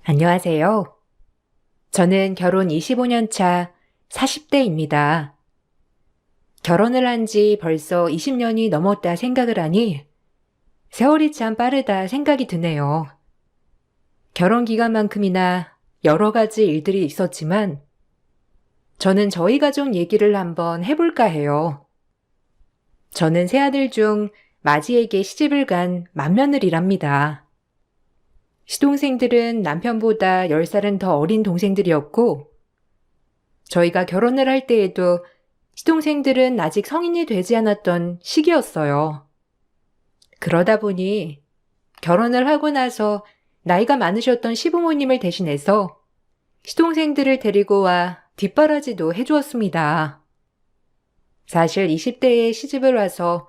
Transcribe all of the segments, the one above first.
안녕하세요. 저는 결혼 25년 차 40대입니다. 결혼을 한 지 벌써 20년이 넘었다 생각을 하니 세월이 참 빠르다 생각이 드네요. 결혼 기간만큼이나 여러 가지 일들이 있었지만 저는 저희 가족 얘기를 한번 해볼까 해요. 저는 세 아들 중 맏이에게 시집을 간 맏며느리랍니다. 시동생들은 남편보다 10살은 더 어린 동생들이었고 저희가 결혼을 할 때에도 시동생들은 아직 성인이 되지 않았던 시기였어요. 그러다 보니 결혼을 하고 나서 나이가 많으셨던 시부모님을 대신해서 시동생들을 데리고 와 뒷바라지도 해주었습니다. 사실 20대에 시집을 와서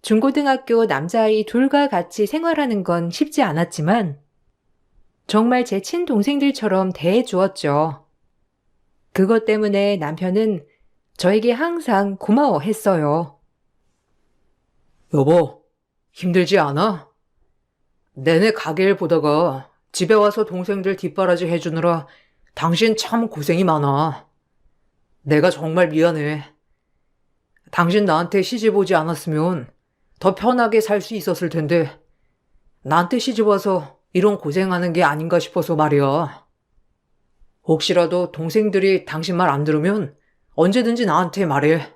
중고등학교 남자아이 둘과 같이 생활하는 건 쉽지 않았지만 정말 제 친동생들처럼 대해주었죠. 그것 때문에 남편은 저에게 항상 고마워했어요. 여보, 힘들지 않아? 내내 가게일 보다가 집에 와서 동생들 뒷바라지 해주느라 당신 참 고생이 많아. 내가 정말 미안해. 당신 나한테 시집 오지 않았으면 더 편하게 살 수 있었을 텐데 나한테 시집 와서 이런 고생하는 게 아닌가 싶어서 말이야. 혹시라도 동생들이 당신 말 안 들으면 언제든지 나한테 말해.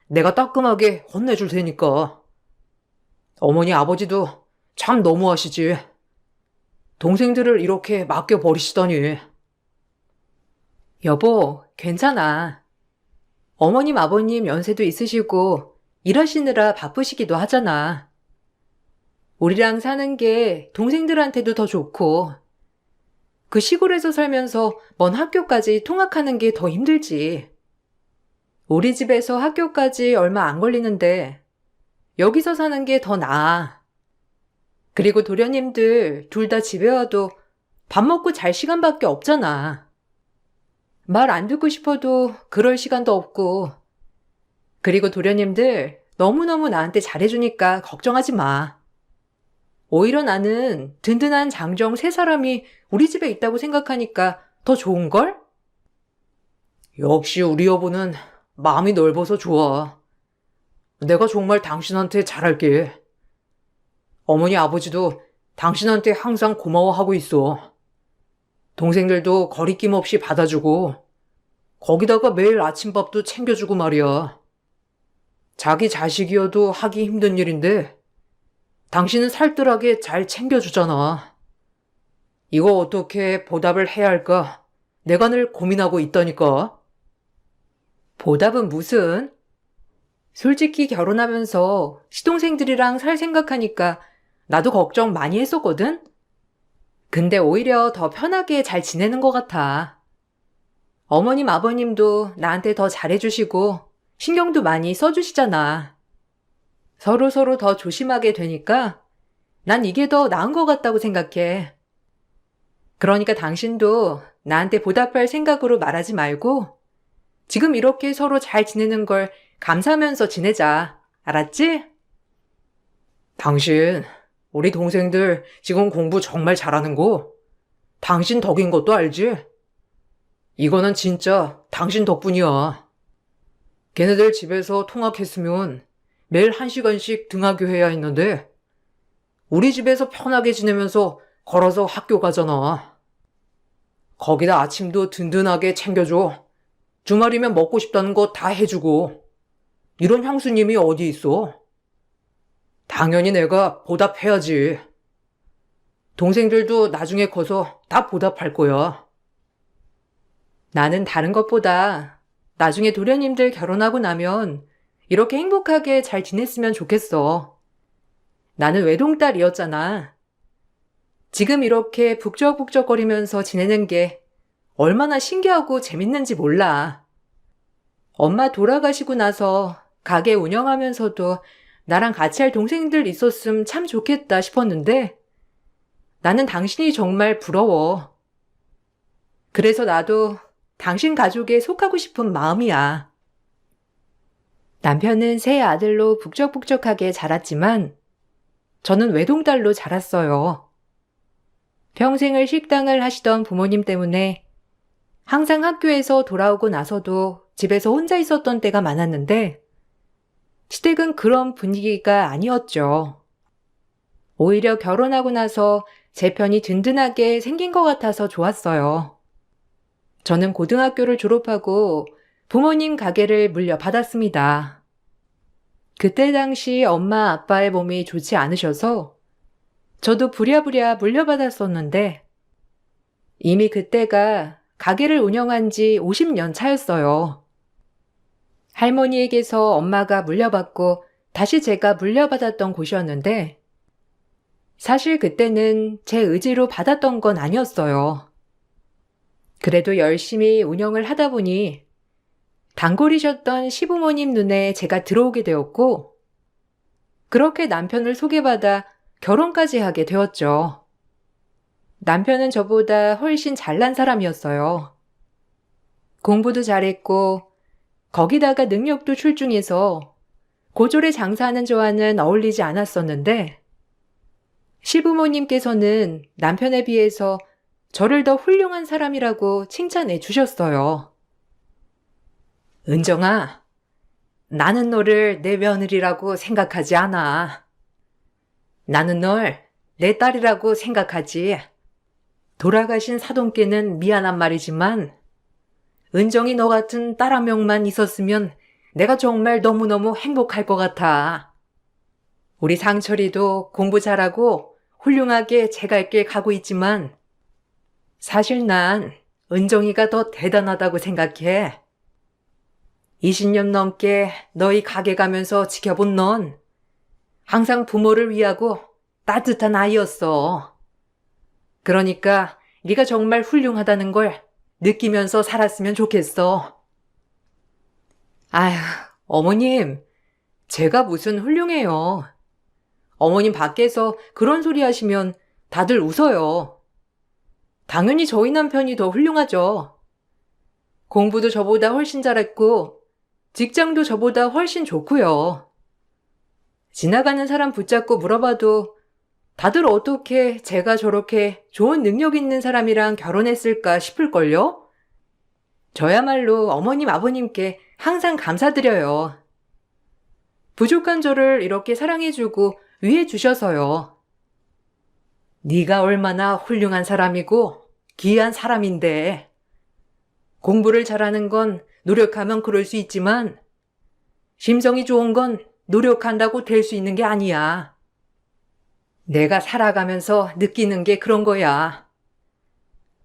내가 따끔하게 혼내줄 테니까. 어머니 아버지도 참 너무하시지. 동생들을 이렇게 맡겨버리시다니. 여보, 괜찮아. 어머님, 아버님 연세도 있으시고 일하시느라 바쁘시기도 하잖아. 우리랑 사는 게 동생들한테도 더 좋고 그 시골에서 살면서 먼 학교까지 통학하는 게 더 힘들지. 우리 집에서 학교까지 얼마 안 걸리는데 여기서 사는 게 더 나아. 그리고 도련님들 둘 다 집에 와도 밥 먹고 잘 시간밖에 없잖아. 말 안 듣고 싶어도 그럴 시간도 없고. 그리고 도련님들 너무너무 나한테 잘해주니까 걱정하지 마. 오히려 나는 든든한 장정 세 사람이 우리 집에 있다고 생각하니까 더 좋은걸? 역시 우리 여보는 마음이 넓어서 좋아. 내가 정말 당신한테 잘할게. 어머니 아버지도 당신한테 항상 고마워하고 있어. 동생들도 거리낌 없이 받아주고 거기다가 매일 아침밥도 챙겨주고 말이야. 자기 자식이어도 하기 힘든 일인데 당신은 살뜰하게 잘 챙겨주잖아. 이거 어떻게 보답을 해야 할까? 내가 늘 고민하고 있다니까. 보답은 무슨? 솔직히 결혼하면서 시동생들이랑 살 생각하니까 나도 걱정 많이 했었거든? 근데 오히려 더 편하게 잘 지내는 것 같아. 어머님, 아버님도 나한테 더 잘해주시고 신경도 많이 써주시잖아. 서로서로 더 조심하게 되니까 난 이게 더 나은 것 같다고 생각해. 그러니까 당신도 나한테 보답할 생각으로 말하지 말고 지금 이렇게 서로 잘 지내는 걸 감사하면서 지내자. 알았지? 당신, 우리 동생들 지금 공부 정말 잘하는 거 당신 덕인 것도 알지? 이거는 진짜 당신 덕분이야. 걔네들 집에서 통학했으면 매일 1시간씩 등하교해야 했는데 우리 집에서 편하게 지내면서 걸어서 학교 가잖아. 거기다 아침도 든든하게 챙겨줘. 주말이면 먹고 싶다는 거 다 해주고. 이런 형수님이 어디 있어? 당연히 내가 보답해야지. 동생들도 나중에 커서 다 보답할 거야. 나는 다른 것보다 나중에 도련님들 결혼하고 나면 이렇게 행복하게 잘 지냈으면 좋겠어. 나는 외동딸이었잖아. 지금 이렇게 북적북적거리면서 지내는 게 얼마나 신기하고 재밌는지 몰라. 엄마 돌아가시고 나서 가게 운영하면서도 나랑 같이 할 동생들 있었음 참 좋겠다 싶었는데 나는 당신이 정말 부러워. 그래서 나도 당신 가족에 속하고 싶은 마음이야. 남편은 세 아들로 북적북적하게 자랐지만 저는 외동딸로 자랐어요. 평생을 식당을 하시던 부모님 때문에 항상 학교에서 돌아오고 나서도 집에서 혼자 있었던 때가 많았는데 시댁은 그런 분위기가 아니었죠. 오히려 결혼하고 나서 제 편이 든든하게 생긴 것 같아서 좋았어요. 저는 고등학교를 졸업하고 부모님 가게를 물려받았습니다. 그때 당시 엄마 아빠의 몸이 좋지 않으셔서 저도 부랴부랴 물려받았었는데 이미 그때가 가게를 운영한 지 50년 차였어요. 할머니에게서 엄마가 물려받고 다시 제가 물려받았던 곳이었는데 사실 그때는 제 의지로 받았던 건 아니었어요. 그래도 열심히 운영을 하다 보니 단골이셨던 시부모님 눈에 제가 들어오게 되었고 그렇게 남편을 소개받아 결혼까지 하게 되었죠. 남편은 저보다 훨씬 잘난 사람이었어요. 공부도 잘했고 거기다가 능력도 출중해서 고졸에 장사하는 저와는 어울리지 않았었는데 시부모님께서는 남편에 비해서 저를 더 훌륭한 사람이라고 칭찬해 주셨어요. 은정아, 나는 너를 내 며느리라고 생각하지 않아. 나는 널 내 딸이라고 생각하지. 돌아가신 사돈께는 미안한 말이지만 은정이 너 같은 딸 한 명만 있었으면 내가 정말 너무너무 행복할 것 같아. 우리 상철이도 공부 잘하고 훌륭하게 제 갈 길 가고 있지만 사실 난 은정이가 더 대단하다고 생각해. 20년 넘게 너희 가게 가면서 지켜본 넌 항상 부모를 위하고 따뜻한 아이였어. 그러니까 네가 정말 훌륭하다는 걸 느끼면서 살았으면 좋겠어. 아휴, 어머님, 제가 무슨 훌륭해요. 어머님 밖에서 그런 소리 하시면 다들 웃어요. 당연히 저희 남편이 더 훌륭하죠. 공부도 저보다 훨씬 잘했고 직장도 저보다 훨씬 좋고요. 지나가는 사람 붙잡고 물어봐도 다들 어떻게 제가 저렇게 좋은 능력 있는 사람이랑 결혼했을까 싶을걸요? 저야말로 어머님 아버님께 항상 감사드려요. 부족한 저를 이렇게 사랑해주고 위해주셔서요. 네가 얼마나 훌륭한 사람이고 귀한 사람인데 공부를 잘하는 건 노력하면 그럴 수 있지만 심성이 좋은 건 노력한다고 될 수 있는 게 아니야. 내가 살아가면서 느끼는 게 그런 거야.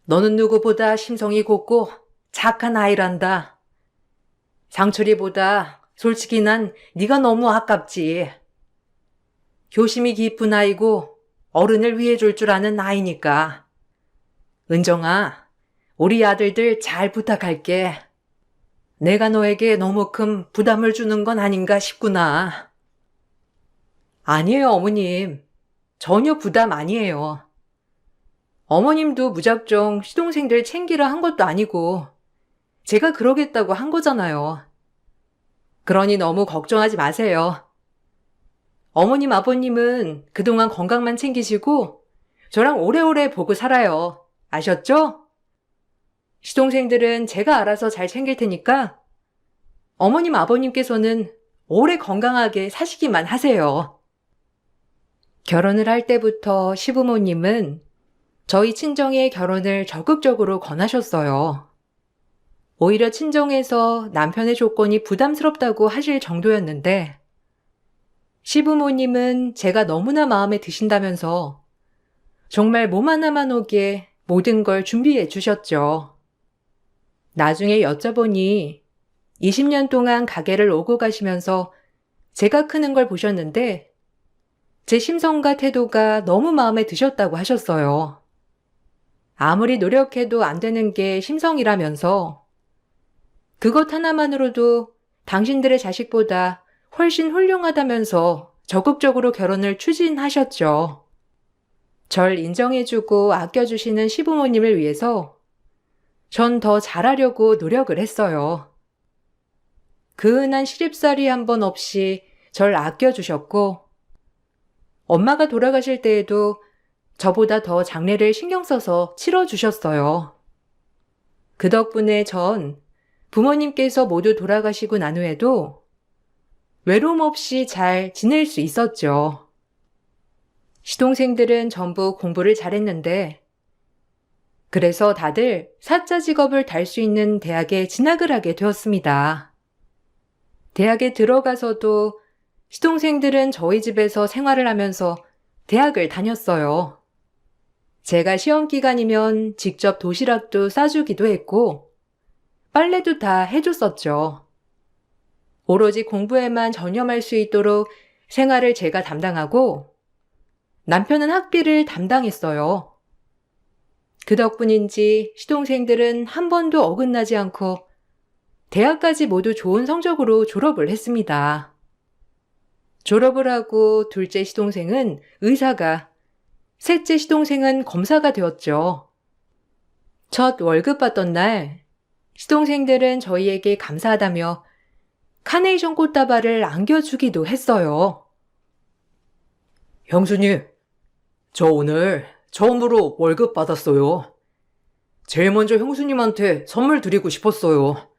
너는 누구보다 심성이 곱고 착한 아이란다. 상철이보다 솔직히 난 네가 너무 아깝지. 효심이 깊은 아이고 어른을 위해 줄 줄 아는 아이니까. 은정아, 우리 아들들 잘 부탁할게. 내가 너에게 너무 큰 부담을 주는 건 아닌가 싶구나. 아니에요, 어머님. 전혀 부담 아니에요. 어머님도 무작정 시동생들 챙기라 한 것도 아니고 제가 그러겠다고 한 거잖아요. 그러니 너무 걱정하지 마세요. 어머님, 아버님은 그동안 건강만 챙기시고 저랑 오래오래 보고 살아요. 아셨죠? 시동생들은 제가 알아서 잘 챙길 테니까 어머님, 아버님께서는 오래 건강하게 사시기만 하세요. 결혼을 할 때부터 시부모님은 저희 친정의 결혼을 적극적으로 권하셨어요. 오히려 친정에서 남편의 조건이 부담스럽다고 하실 정도였는데 시부모님은 제가 너무나 마음에 드신다면서 정말 몸 하나만 오게 모든 걸 준비해 주셨죠. 나중에 여쭤보니 20년 동안 가게를 오고 가시면서 제가 크는 걸 보셨는데 제 심성과 태도가 너무 마음에 드셨다고 하셨어요. 아무리 노력해도 안 되는 게 심성이라면서 그것 하나만으로도 당신들의 자식보다 훨씬 훌륭하다면서 적극적으로 결혼을 추진하셨죠. 절 인정해주고 아껴주시는 시부모님을 위해서 전 더 잘하려고 노력을 했어요. 그은한 시집살이 한 번 없이 절 아껴주셨고 엄마가 돌아가실 때에도 저보다 더 장래를 신경 써서 치러주셨어요. 그 덕분에 전 부모님께서 모두 돌아가시고 난 후에도 외로움 없이 잘 지낼 수 있었죠. 시동생들은 전부 공부를 잘했는데 그래서 다들 사자 직업을 달 수 있는 대학에 진학을 하게 되었습니다. 대학에 들어가서도 시동생들은 저희 집에서 생활을 하면서 대학을 다녔어요. 제가 시험 기간이면 직접 도시락도 싸주기도 했고 빨래도 다 해줬었죠. 오로지 공부에만 전념할 수 있도록 생활을 제가 담당하고 남편은 학비를 담당했어요. 그 덕분인지 시동생들은 한 번도 어긋나지 않고 대학까지 모두 좋은 성적으로 졸업을 했습니다. 졸업을 하고 둘째 시동생은 의사가, 셋째 시동생은 검사가 되었죠. 첫 월급 받던 날 시동생들은 저희에게 감사하다며 카네이션 꽃다발을 안겨주기도 했어요. 형수님, 저 오늘 처음으로 월급 받았어요. 제일 먼저 형수님한테 선물 드리고 싶었어요.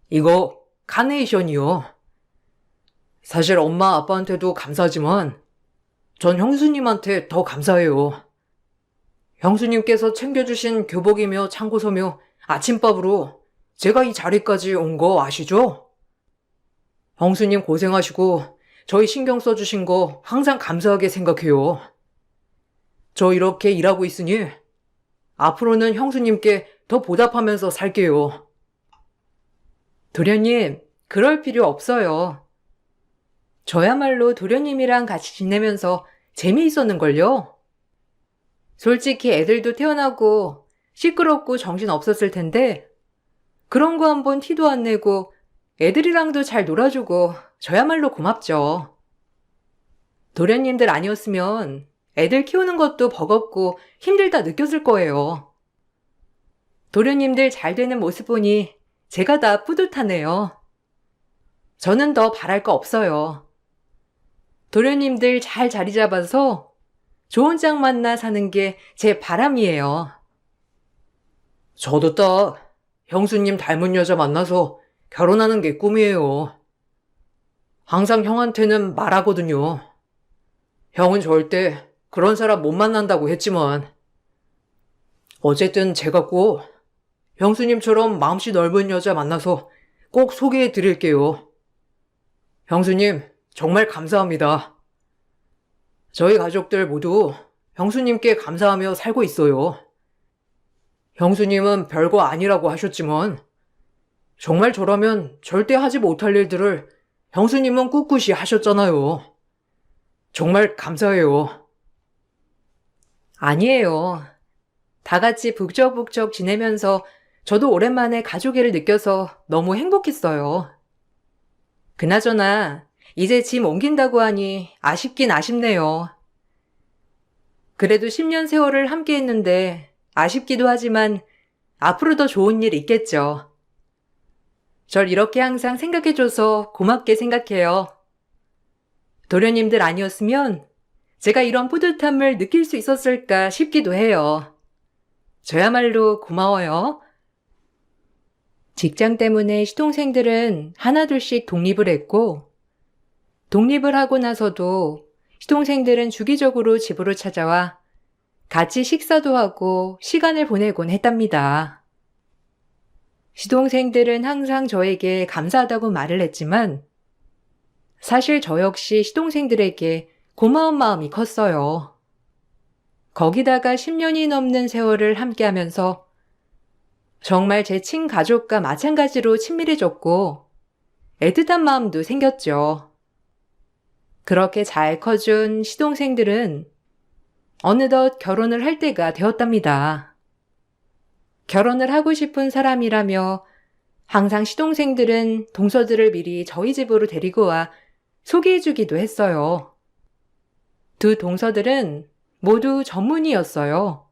이거 카네이션이요. 사실 엄마 아빠한테도 감사하지만 전 형수님한테 더 감사해요. 형수님께서 챙겨주신 교복이며 참고서며 아침밥으로 제가 이 자리까지 온 거 아시죠? 형수님 고생하시고 저희 신경 써주신 거 항상 감사하게 생각해요. 저 이렇게 일하고 있으니 앞으로는 형수님께 더 보답하면서 살게요. 도련님, 그럴 필요 없어요. 저야말로 도련님이랑 같이 지내면서 재미있었는걸요? 솔직히 애들도 태어나고 시끄럽고 정신 없었을 텐데 그런 거 한번 티도 안 내고 애들이랑도 잘 놀아주고 저야말로 고맙죠. 도련님들 아니었으면 애들 키우는 것도 버겁고 힘들다 느꼈을 거예요. 도련님들 잘 되는 모습 보니 제가 다 뿌듯하네요. 저는 더 바랄 거 없어요. 도련님들 잘 자리 잡아서 좋은 짝 만나 사는 게 제 바람이에요. 저도 딱 형수님 닮은 여자 만나서 결혼하는 게 꿈이에요. 항상 형한테는 말하거든요. 형은 절대 그런 사람 못 만난다고 했지만 어쨌든 제가 꼭 형수님처럼 마음씨 넓은 여자 만나서 꼭 소개해 드릴게요. 형수님 정말 감사합니다. 저희 가족들 모두 형수님께 감사하며 살고 있어요. 형수님은 별거 아니라고 하셨지만 정말 저라면 절대 하지 못할 일들을 형수님은 꿋꿋이 하셨잖아요. 정말 감사해요. 아니에요. 다 같이 북적북적 지내면서 저도 오랜만에 가족애를 느껴서 너무 행복했어요. 그나저나 이제 짐 옮긴다고 하니 아쉽긴 아쉽네요. 그래도 10년 세월을 함께 했는데 아쉽기도 하지만 앞으로 더 좋은 일 있겠죠. 절 이렇게 항상 생각해줘서 고맙게 생각해요. 도련님들 아니었으면 제가 이런 뿌듯함을 느낄 수 있었을까 싶기도 해요. 저야말로 고마워요. 직장 때문에 시동생들은 하나둘씩 독립을 했고, 독립을 하고 나서도 시동생들은 주기적으로 집으로 찾아와 같이 식사도 하고 시간을 보내곤 했답니다. 시동생들은 항상 저에게 감사하다고 말을 했지만 사실 저 역시 시동생들에게 고마운 마음이 컸어요. 거기다가 10년이 넘는 세월을 함께하면서 정말 제 친가족과 마찬가지로 친밀해졌고 애틋한 마음도 생겼죠. 그렇게 잘 커준 시동생들은 어느덧 결혼을 할 때가 되었답니다. 결혼을 하고 싶은 사람이라며 항상 시동생들은 동서들을 미리 저희 집으로 데리고 와 소개해주기도 했어요. 두 동서들은 모두 전문의였어요.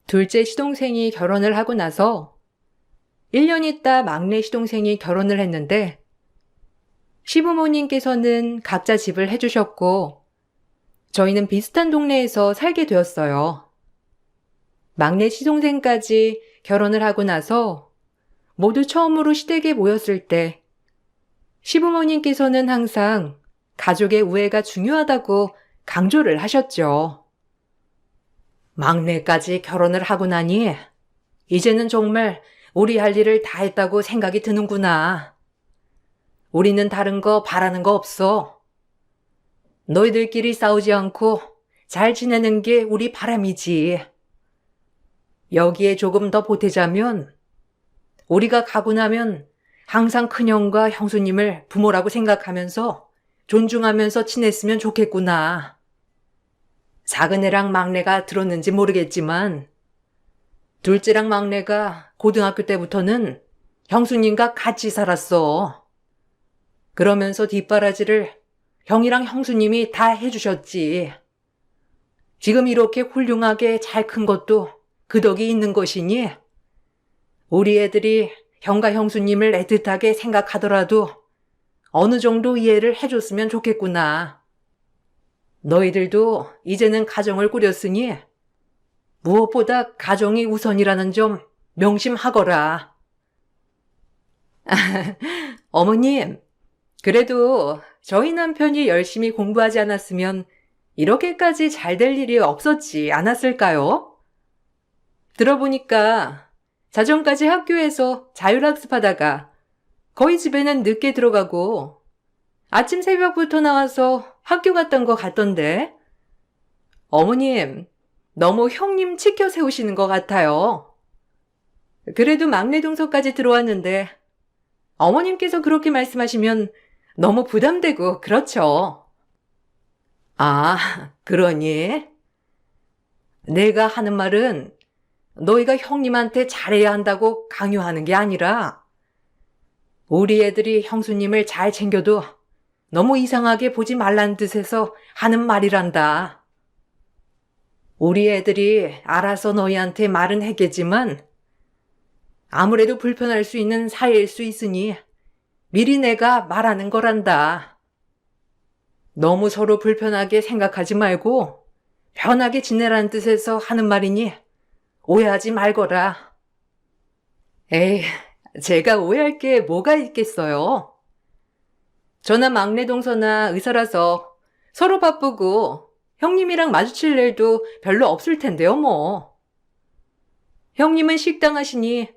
둘째 시동생이 결혼을 하고 나서 1년 있다 막내 시동생이 결혼을 했는데 시부모님께서는 각자 집을 해주셨고 저희는 비슷한 동네에서 살게 되었어요. 막내 시동생까지 결혼을 하고 나서 모두 처음으로 시댁에 모였을 때 시부모님께서는 항상 가족의 우애가 중요하다고 강조를 하셨죠. 막내까지 결혼을 하고 나니 이제는 정말 우리 할 일을 다 했다고 생각이 드는구나. 우리는 다른 거 바라는 거 없어. 너희들끼리 싸우지 않고 잘 지내는 게 우리 바람이지. 여기에 조금 더 보태자면 우리가 가고 나면 항상 큰형과 형수님을 부모라고 생각하면서 존중하면서 지냈으면 좋겠구나. 작은애랑 막내가 들었는지 모르겠지만 둘째랑 막내가 고등학교 때부터는 형수님과 같이 살았어. 그러면서 뒷바라지를 형이랑 형수님이 다 해주셨지. 지금 이렇게 훌륭하게 잘 큰 것도 그 덕이 있는 것이니 우리 애들이 형과 형수님을 애틋하게 생각하더라도 어느 정도 이해를 해줬으면 좋겠구나. 너희들도 이제는 가정을 꾸렸으니 무엇보다 가정이 우선이라는 점 명심하거라. 어머님, 그래도 저희 남편이 열심히 공부하지 않았으면 이렇게까지 잘 될 일이 없었지 않았을까요? 들어보니까 자정까지 학교에서 자율학습하다가 거의 집에는 늦게 들어가고 아침 새벽부터 나와서 학교 갔던 거 같던데. 어머님, 너무 형님 치켜 세우시는 것 같아요. 그래도 막내 동서까지 들어왔는데 어머님께서 그렇게 말씀하시면 너무 부담되고 그렇죠. 아, 그러니? 내가 하는 말은 너희가 형님한테 잘해야 한다고 강요하는 게 아니라 우리 애들이 형수님을 잘 챙겨도 너무 이상하게 보지 말란 뜻에서 하는 말이란다. 우리 애들이 알아서 너희한테 말은 했겠지만 아무래도 불편할 수 있는 사이일 수 있으니 미리 내가 말하는 거란다. 너무 서로 불편하게 생각하지 말고 편하게 지내라는 뜻에서 하는 말이니 오해하지 말거라. 에이, 제가 오해할 게 뭐가 있겠어요? 저나 막내 동서나 의사라서 서로 바쁘고 형님이랑 마주칠 일도 별로 없을 텐데요, 뭐. 형님은 식당 하시니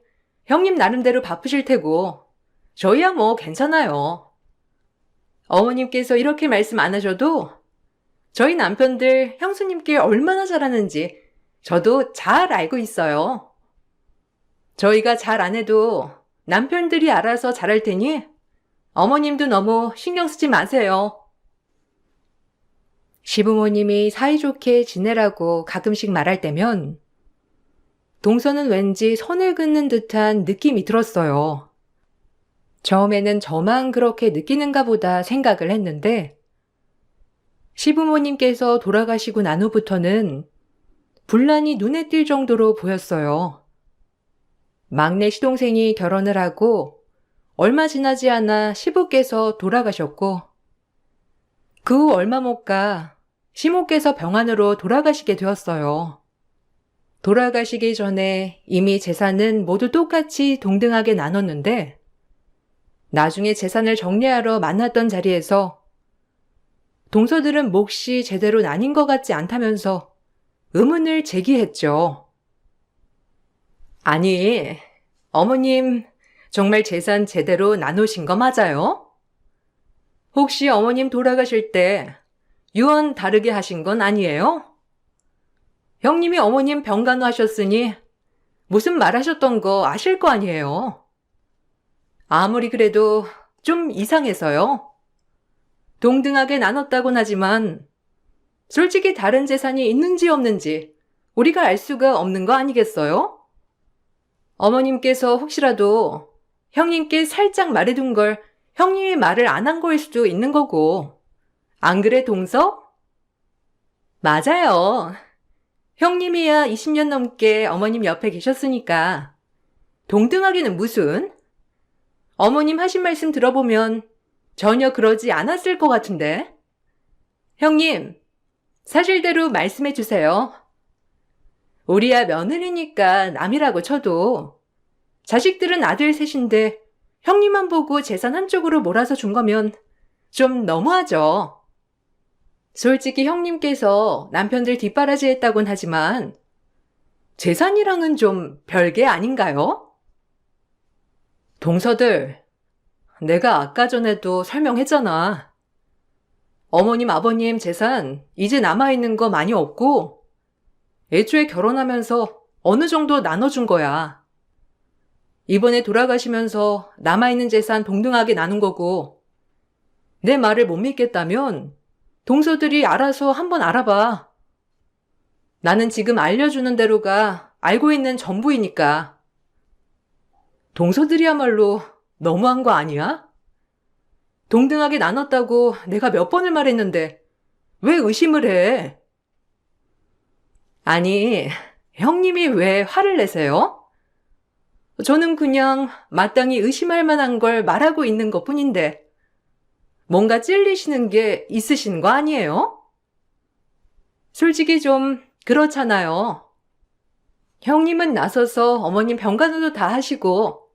형님 나름대로 바쁘실 테고 저희야 뭐 괜찮아요. 어머님께서 이렇게 말씀 안 하셔도 저희 남편들 형수님께 얼마나 잘하는지 저도 잘 알고 있어요. 저희가 잘 안 해도 남편들이 알아서 잘할 테니 어머님도 너무 신경 쓰지 마세요. 시부모님이 사이좋게 지내라고 가끔씩 말할 때면 동서는 왠지 선을 긋는 듯한 느낌이 들었어요. 처음에는 저만 그렇게 느끼는가 보다 생각을 했는데 시부모님께서 돌아가시고 난 후부터는 분란이 눈에 띌 정도로 보였어요. 막내 시동생이 결혼을 하고 얼마 지나지 않아 시부께서 돌아가셨고 그 후 얼마 못 가 시모께서 병환으로 돌아가시게 되었어요. 돌아가시기 전에 이미 재산은 모두 똑같이 동등하게 나눴는데 나중에 재산을 정리하러 만났던 자리에서 동서들은 몫이 제대로 나뉜 것 같지 않다면서 의문을 제기했죠. 아니, 어머님 정말 재산 제대로 나누신 거 맞아요? 혹시 어머님 돌아가실 때 유언 다르게 하신 건 아니에요? 형님이 어머님 병간호 하셨으니 무슨 말 하셨던 거 아실 거 아니에요? 아무리 그래도 좀 이상해서요. 동등하게 나눴다곤 하지만 솔직히 다른 재산이 있는지 없는지 우리가 알 수가 없는 거 아니겠어요? 어머님께서 혹시라도 형님께 살짝 말해둔 걸 형님이 말을 안 한 거일 수도 있는 거고. 안 그래, 동서? 맞아요. 형님이야 20년 넘게 어머님 옆에 계셨으니까. 동등하기는 무슨? 어머님 하신 말씀 들어보면 전혀 그러지 않았을 것 같은데. 형님, 사실대로 말씀해 주세요. 우리야 며느리니까 남이라고 쳐도 자식들은 아들 셋인데 형님만 보고 재산 한쪽으로 몰아서 준 거면 좀 너무하죠. 솔직히 형님께서 남편들 뒷바라지 했다곤 하지만 재산이랑은 좀 별개 아닌가요? 동서들, 내가 아까 전에도 설명했잖아. 어머님, 아버님 재산 이제 남아있는 거 많이 없고 애초에 결혼하면서 어느 정도 나눠준 거야. 이번에 돌아가시면서 남아있는 재산 동등하게 나눈 거고 내 말을 못 믿겠다면 동서들이 알아서 한번 알아봐. 나는 지금 알려주는 대로가 알고 있는 전부이니까. 동서들이야말로 너무한 거 아니야? 동등하게 나눴다고 내가 몇 번을 말했는데 왜 의심을 해? 아니, 형님이 왜 화를 내세요? 저는 그냥 마땅히 의심할 만한 걸 말하고 있는 것뿐인데 뭔가 찔리시는 게 있으신 거 아니에요? 솔직히 좀 그렇잖아요. 형님은 나서서 어머님 병간호도 다 하시고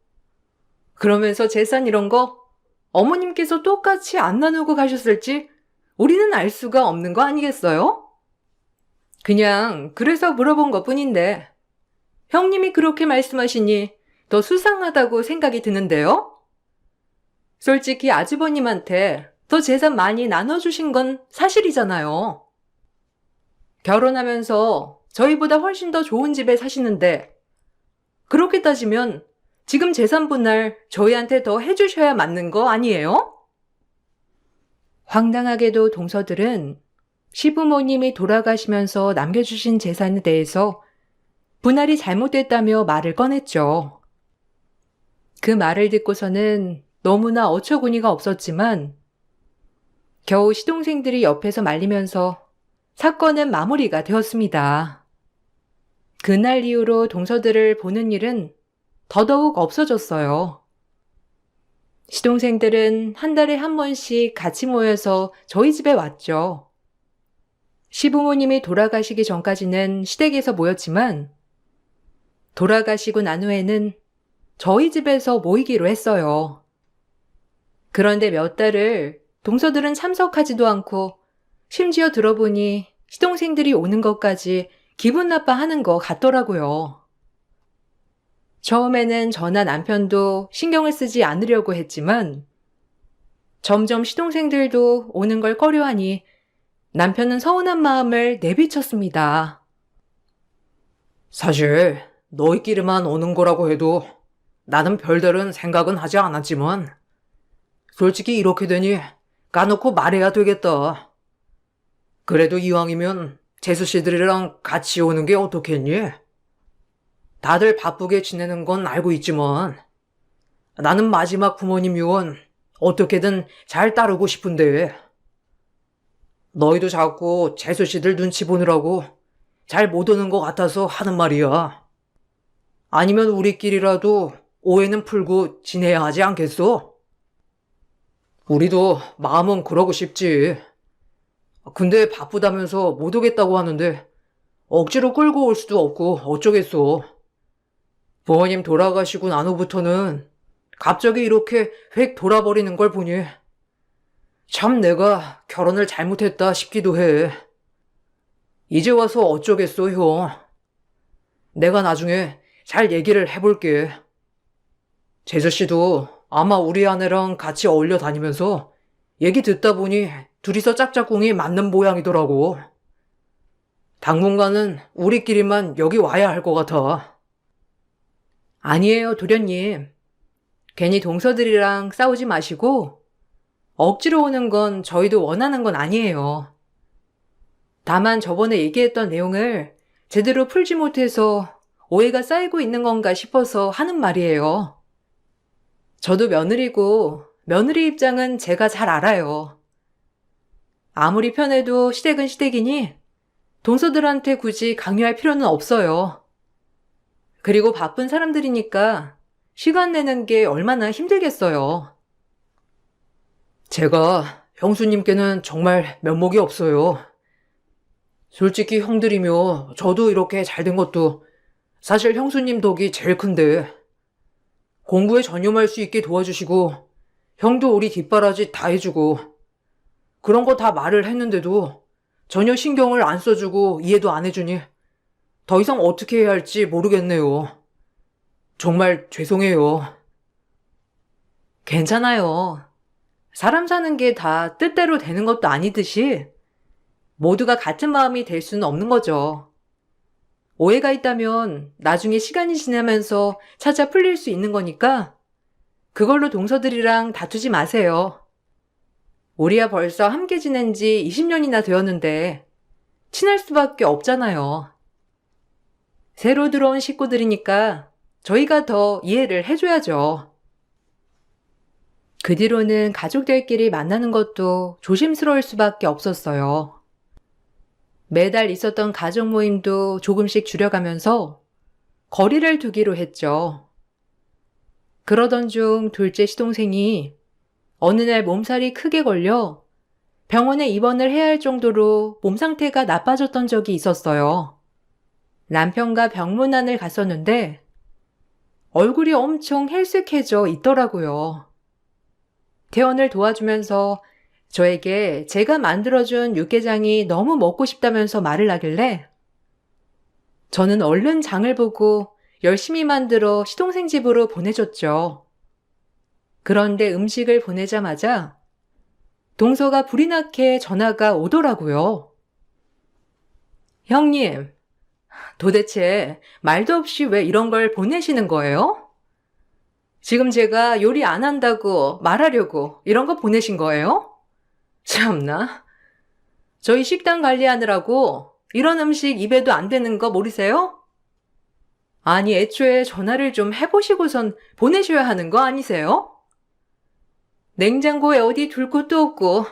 그러면서 재산 이런 거 어머님께서 똑같이 안 나누고 가셨을지 우리는 알 수가 없는 거 아니겠어요? 그냥 그래서 물어본 것뿐인데 형님이 그렇게 말씀하시니 더 수상하다고 생각이 드는데요? 솔직히 아주버님한테 더 재산 많이 나눠주신 건 사실이잖아요. 결혼하면서 저희보다 훨씬 더 좋은 집에 사시는데 그렇게 따지면 지금 재산 분할 저희한테 더 해주셔야 맞는 거 아니에요? 황당하게도 동서들은 시부모님이 돌아가시면서 남겨주신 재산에 대해서 분할이 잘못됐다며 말을 꺼냈죠. 그 말을 듣고서는 너무나 어처구니가 없었지만 겨우 시동생들이 옆에서 말리면서 사건은 마무리가 되었습니다. 그날 이후로 동서들을 보는 일은 더더욱 없어졌어요. 시동생들은 한 달에 한 번씩 같이 모여서 저희 집에 왔죠. 시부모님이 돌아가시기 전까지는 시댁에서 모였지만 돌아가시고 난 후에는 저희 집에서 모이기로 했어요. 그런데 몇 달을 동서들은 참석하지도 않고 심지어 들어보니 시동생들이 오는 것까지 기분 나빠하는 것 같더라고요. 처음에는 저나 남편도 신경을 쓰지 않으려고 했지만 점점 시동생들도 오는 걸 꺼려하니 남편은 서운한 마음을 내비쳤습니다. 사실 너희끼리만 오는 거라고 해도 나는 별다른 생각은 하지 않았지만 솔직히 이렇게 되니 까놓고 말해야 되겠다. 그래도 이왕이면 재수 씨들이랑 같이 오는 게 어떻겠니? 다들 바쁘게 지내는 건 알고 있지만 나는 마지막 부모님 유언 어떻게든 잘 따르고 싶은데 너희도 자꾸 재수 씨들 눈치 보느라고 잘 못 오는 것 같아서 하는 말이야. 아니면 우리끼리라도 오해는 풀고 지내야 하지 않겠어? 우리도 마음은 그러고 싶지. 근데 바쁘다면서 못 오겠다고 하는데 억지로 끌고 올 수도 없고 어쩌겠어. 부모님 돌아가시고 난 후부터는 갑자기 이렇게 획 돌아버리는 걸 보니 참 내가 결혼을 잘못했다 싶기도 해. 이제 와서 어쩌겠어, 형. 내가 나중에 잘 얘기를 해볼게. 재수 씨도 아마 우리 아내랑 같이 어울려 다니면서 얘기 듣다 보니 둘이서 짝짝꿍이 맞는 모양이더라고. 당분간은 우리끼리만 여기 와야 할 것 같아. 아니에요, 도련님. 괜히 동서들이랑 싸우지 마시고 억지로 오는 건 저희도 원하는 건 아니에요. 다만 저번에 얘기했던 내용을 제대로 풀지 못해서 오해가 쌓이고 있는 건가 싶어서 하는 말이에요. 저도 며느리고 며느리 입장은 제가 잘 알아요. 아무리 편해도 시댁은 시댁이니 동서들한테 굳이 강요할 필요는 없어요. 그리고 바쁜 사람들이니까 시간 내는 게 얼마나 힘들겠어요. 제가 형수님께는 정말 면목이 없어요. 솔직히 형들이며 저도 이렇게 잘 된 것도 사실 형수님 덕이 제일 큰데 공부에 전념할 수 있게 도와주시고 형도 우리 뒷바라지 다 해주고 그런 거 다 말을 했는데도 전혀 신경을 안 써주고 이해도 안 해주니 더 이상 어떻게 해야 할지 모르겠네요. 정말 죄송해요. 괜찮아요. 사람 사는 게 다 뜻대로 되는 것도 아니듯이 모두가 같은 마음이 될 수는 없는 거죠. 오해가 있다면 나중에 시간이 지나면서 찾아 풀릴 수 있는 거니까 그걸로 동서들이랑 다투지 마세요. 우리야 벌써 함께 지낸 지 20년이나 되었는데 친할 수밖에 없잖아요. 새로 들어온 식구들이니까 저희가 더 이해를 해줘야죠. 그 뒤로는 가족들끼리 만나는 것도 조심스러울 수밖에 없었어요. 매달 있었던 가족 모임도 조금씩 줄여가면서 거리를 두기로 했죠. 그러던 중 둘째 시동생이 어느 날 몸살이 크게 걸려 병원에 입원을 해야 할 정도로 몸 상태가 나빠졌던 적이 있었어요. 남편과 병문안을 갔었는데 얼굴이 엄청 헬쓱해져 있더라고요. 퇴원을 도와주면서 저에게 제가 만들어준 육개장이 너무 먹고 싶다면서 말을 하길래 저는 얼른 장을 보고 열심히 만들어 시동생 집으로 보내줬죠. 그런데 음식을 보내자마자 동서가 불이 나게 전화가 오더라고요. 형님, 도대체 말도 없이 왜 이런 걸 보내시는 거예요? 지금 제가 요리 안 한다고 말하려고 이런 거 보내신 거예요? 참나. 저희 식당 관리하느라고 이런 음식 입에도 안 되는 거 모르세요? 아니, 애초에 전화를 좀 해보시고선 보내셔야 하는 거 아니세요? 냉장고에 어디 둘 곳도 없고,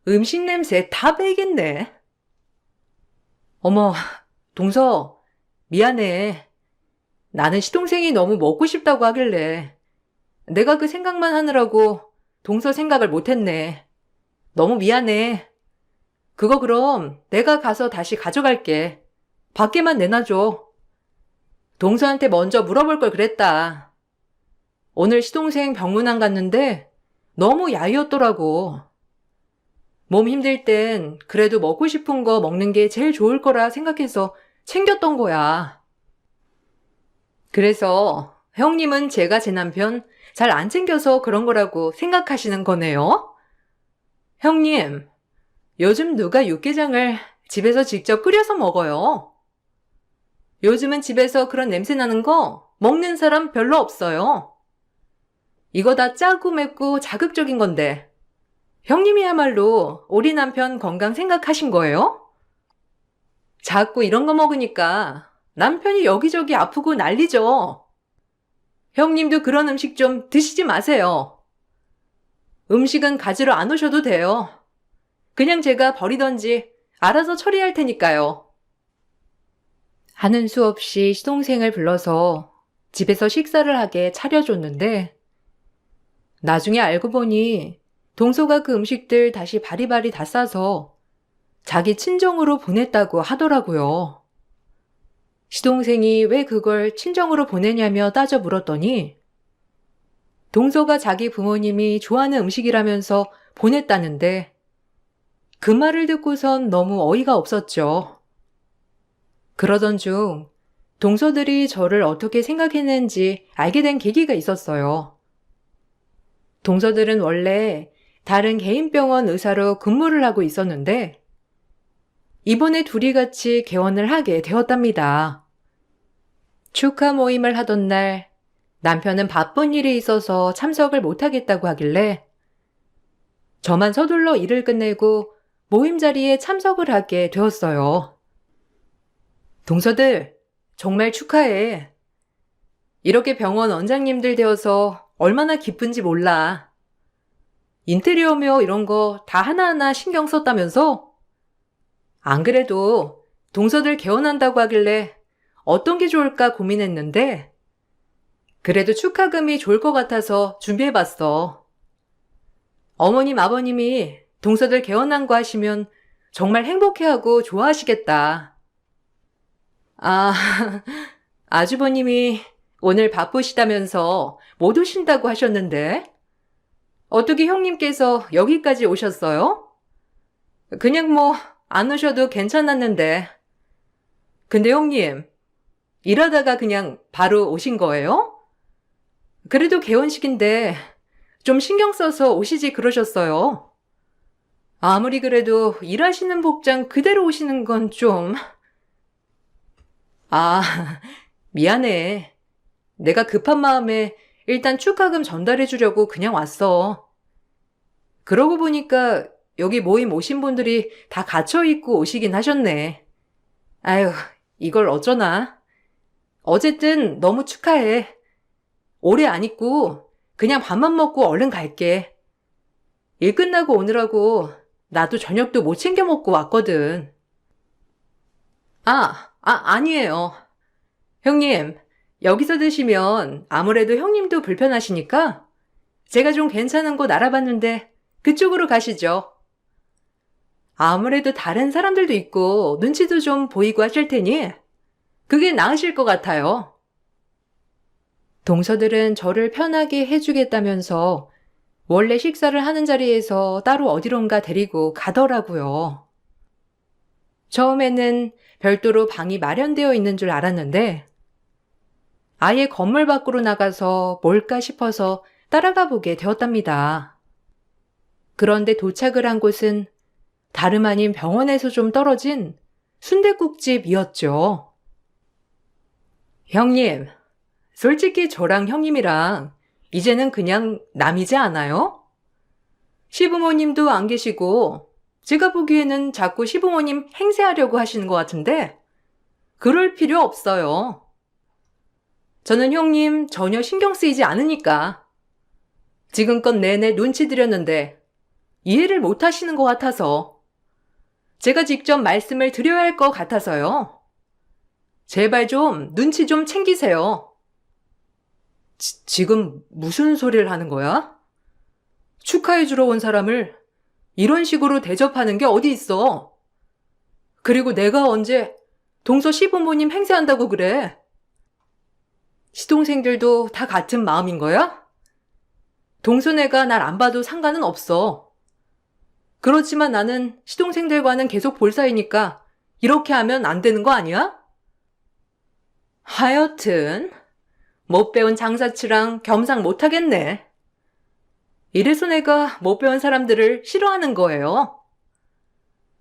음식 냄새 다 배겠네. 어머, 동서, 미안해. 나는 시동생이 너무 먹고 싶다고 하길래 내가 그 생각만 하느라고 동서 생각을 못했네. 너무 미안해. 그거 그럼 내가 가서 다시 가져갈게. 밖에만 내놔줘. 동서한테 먼저 물어볼 걸 그랬다. 오늘 시동생 병문안 갔는데 너무 야위었더라고. 몸 힘들 땐 그래도 먹고 싶은 거 먹는 게 제일 좋을 거라 생각해서 챙겼던 거야. 그래서 형님은 제가 제 남편 잘 안 챙겨서 그런 거라고 생각하시는 거네요? 형님, 요즘 누가 육개장을 집에서 직접 끓여서 먹어요? 요즘은 집에서 그런 냄새 나는 거 먹는 사람 별로 없어요. 이거 다 짜고 맵고 자극적인 건데 형님이야말로 우리 남편 건강 생각하신 거예요? 자꾸 이런 거 먹으니까 남편이 여기저기 아프고 난리죠. 형님도 그런 음식 좀 드시지 마세요. 음식은 가지러 안 오셔도 돼요. 그냥 제가 버리던지 알아서 처리할 테니까요. 하는 수 없이 시동생을 불러서 집에서 식사를 하게 차려줬는데 나중에 알고 보니 동서가 그 음식들 다시 바리바리 다 싸서 자기 친정으로 보냈다고 하더라고요. 시동생이 왜 그걸 친정으로 보내냐며 따져 물었더니 동서가 자기 부모님이 좋아하는 음식이라면서 보냈다는데 그 말을 듣고선 너무 어이가 없었죠. 그러던 중 동서들이 저를 어떻게 생각했는지 알게 된 계기가 있었어요. 동서들은 원래 다른 개인 병원 의사로 근무를 하고 있었는데 이번에 둘이 같이 개원을 하게 되었답니다. 축하 모임을 하던 날 남편은 바쁜 일이 있어서 참석을 못하겠다고 하길래 저만 서둘러 일을 끝내고 모임 자리에 참석을 하게 되었어요. 동서들, 정말 축하해. 이렇게 병원 원장님들 되어서 얼마나 기쁜지 몰라. 인테리어며 이런 거 다 하나하나 신경 썼다면서? 안 그래도 동서들 개원한다고 하길래 어떤 게 좋을까 고민했는데 그래도 축하금이 좋을 것 같아서 준비해봤어. 어머님, 아버님이 동서들 개원한 거 하시면 정말 행복해하고 좋아하시겠다. 아, 아주버님이 오늘 바쁘시다면서 못 오신다고 하셨는데 어떻게 형님께서 여기까지 오셨어요? 그냥 뭐 안 오셔도 괜찮았는데. 근데 형님, 일하다가 그냥 바로 오신 거예요? 그래도 개원식인데 좀 신경 써서 오시지 그러셨어요. 아무리 그래도 일하시는 복장 그대로 오시는 건 좀... 아, 미안해. 내가 급한 마음에 일단 축하금 전달해 주려고 그냥 왔어. 그러고 보니까 여기 모임 오신 분들이 다 갇혀있고 오시긴 하셨네. 아유, 이걸 어쩌나. 어쨌든 너무 축하해. 오래 안 있고 그냥 밥만 먹고 얼른 갈게. 일 끝나고 오느라고 나도 저녁도 못 챙겨 먹고 왔거든. 아니에요. 형님, 여기서 드시면 아무래도 형님도 불편하시니까 제가 좀 괜찮은 곳 알아봤는데 그쪽으로 가시죠. 아무래도 다른 사람들도 있고 눈치도 좀 보이고 하실 테니 그게 나으실 것 같아요. 동서들은 저를 편하게 해주겠다면서 원래 식사를 하는 자리에서 따로 어디론가 데리고 가더라고요. 처음에는 별도로 방이 마련되어 있는 줄 알았는데 아예 건물 밖으로 나가서 뭘까 싶어서 따라가 보게 되었답니다. 그런데 도착을 한 곳은 다름 아닌 병원에서 좀 떨어진 순댓국집이었죠. 형님, 솔직히 저랑 형님이랑 이제는 그냥 남이지 않아요? 시부모님도 안 계시고 제가 보기에는 자꾸 시부모님 행세하려고 하시는 것 같은데 그럴 필요 없어요. 저는 형님 전혀 신경 쓰이지 않으니까 지금껏 내내 눈치 드렸는데 이해를 못 하시는 것 같아서 제가 직접 말씀을 드려야 할 것 같아서요. 제발 좀 눈치 좀 챙기세요. 지금 무슨 소리를 하는 거야? 축하해주러 온 사람을 이런 식으로 대접하는 게 어디 있어? 그리고 내가 언제 동서 시부모님 행세한다고 그래? 시동생들도 다 같은 마음인 거야? 동서네가 날 안 봐도 상관은 없어. 그렇지만 나는 시동생들과는 계속 볼 사이니까 이렇게 하면 안 되는 거 아니야? 하여튼 못 배운 장사치랑 겸상 못하겠네. 이래서 내가 못 배운 사람들을 싫어하는 거예요.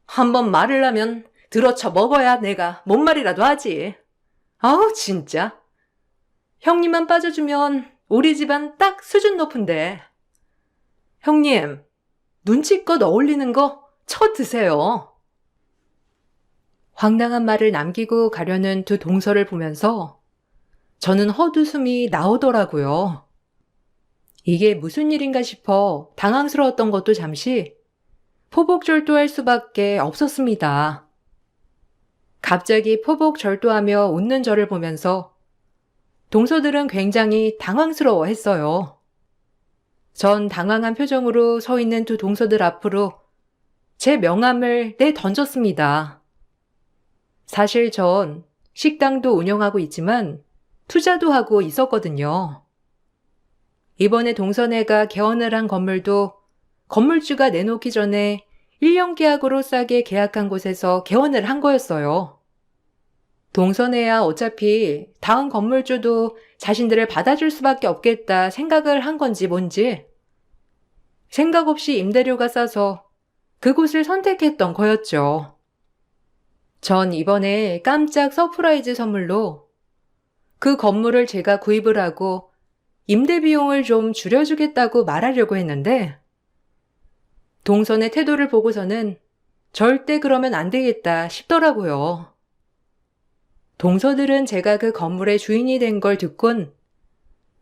한번 말을 하면 들어쳐 먹어야 내가 뭔 말이라도 하지. 아우 진짜. 형님만 빠져주면 우리 집안 딱 수준 높은데. 형님, 눈치껏 어울리는 거 쳐드세요. 황당한 말을 남기고 가려는 두 동서를 보면서 저는 헛웃음이 나오더라고요. 이게 무슨 일인가 싶어 당황스러웠던 것도 잠시 포복절도할 수밖에 없었습니다. 갑자기 포복절도하며 웃는 저를 보면서 동서들은 굉장히 당황스러워했어요. 전 당황한 표정으로 서 있는 두 동서들 앞으로 제 명함을 내던졌습니다. 사실 전 식당도 운영하고 있지만 투자도 하고 있었거든요. 이번에 동서네가 개원을 한 건물도 건물주가 내놓기 전에 1년 계약으로 싸게 계약한 곳에서 개원을 한 거였어요. 동서네야 어차피 다음 건물주도 자신들을 받아줄 수밖에 없겠다 생각을 한 건지 뭔지 생각 없이 임대료가 싸서 그곳을 선택했던 거였죠. 전 이번에 깜짝 서프라이즈 선물로 그 건물을 제가 구입을 하고 임대 비용을 좀 줄여주겠다고 말하려고 했는데 동선의 태도를 보고서는 절대 그러면 안 되겠다 싶더라고요. 동서들은 제가 그 건물의 주인이 된 걸 듣곤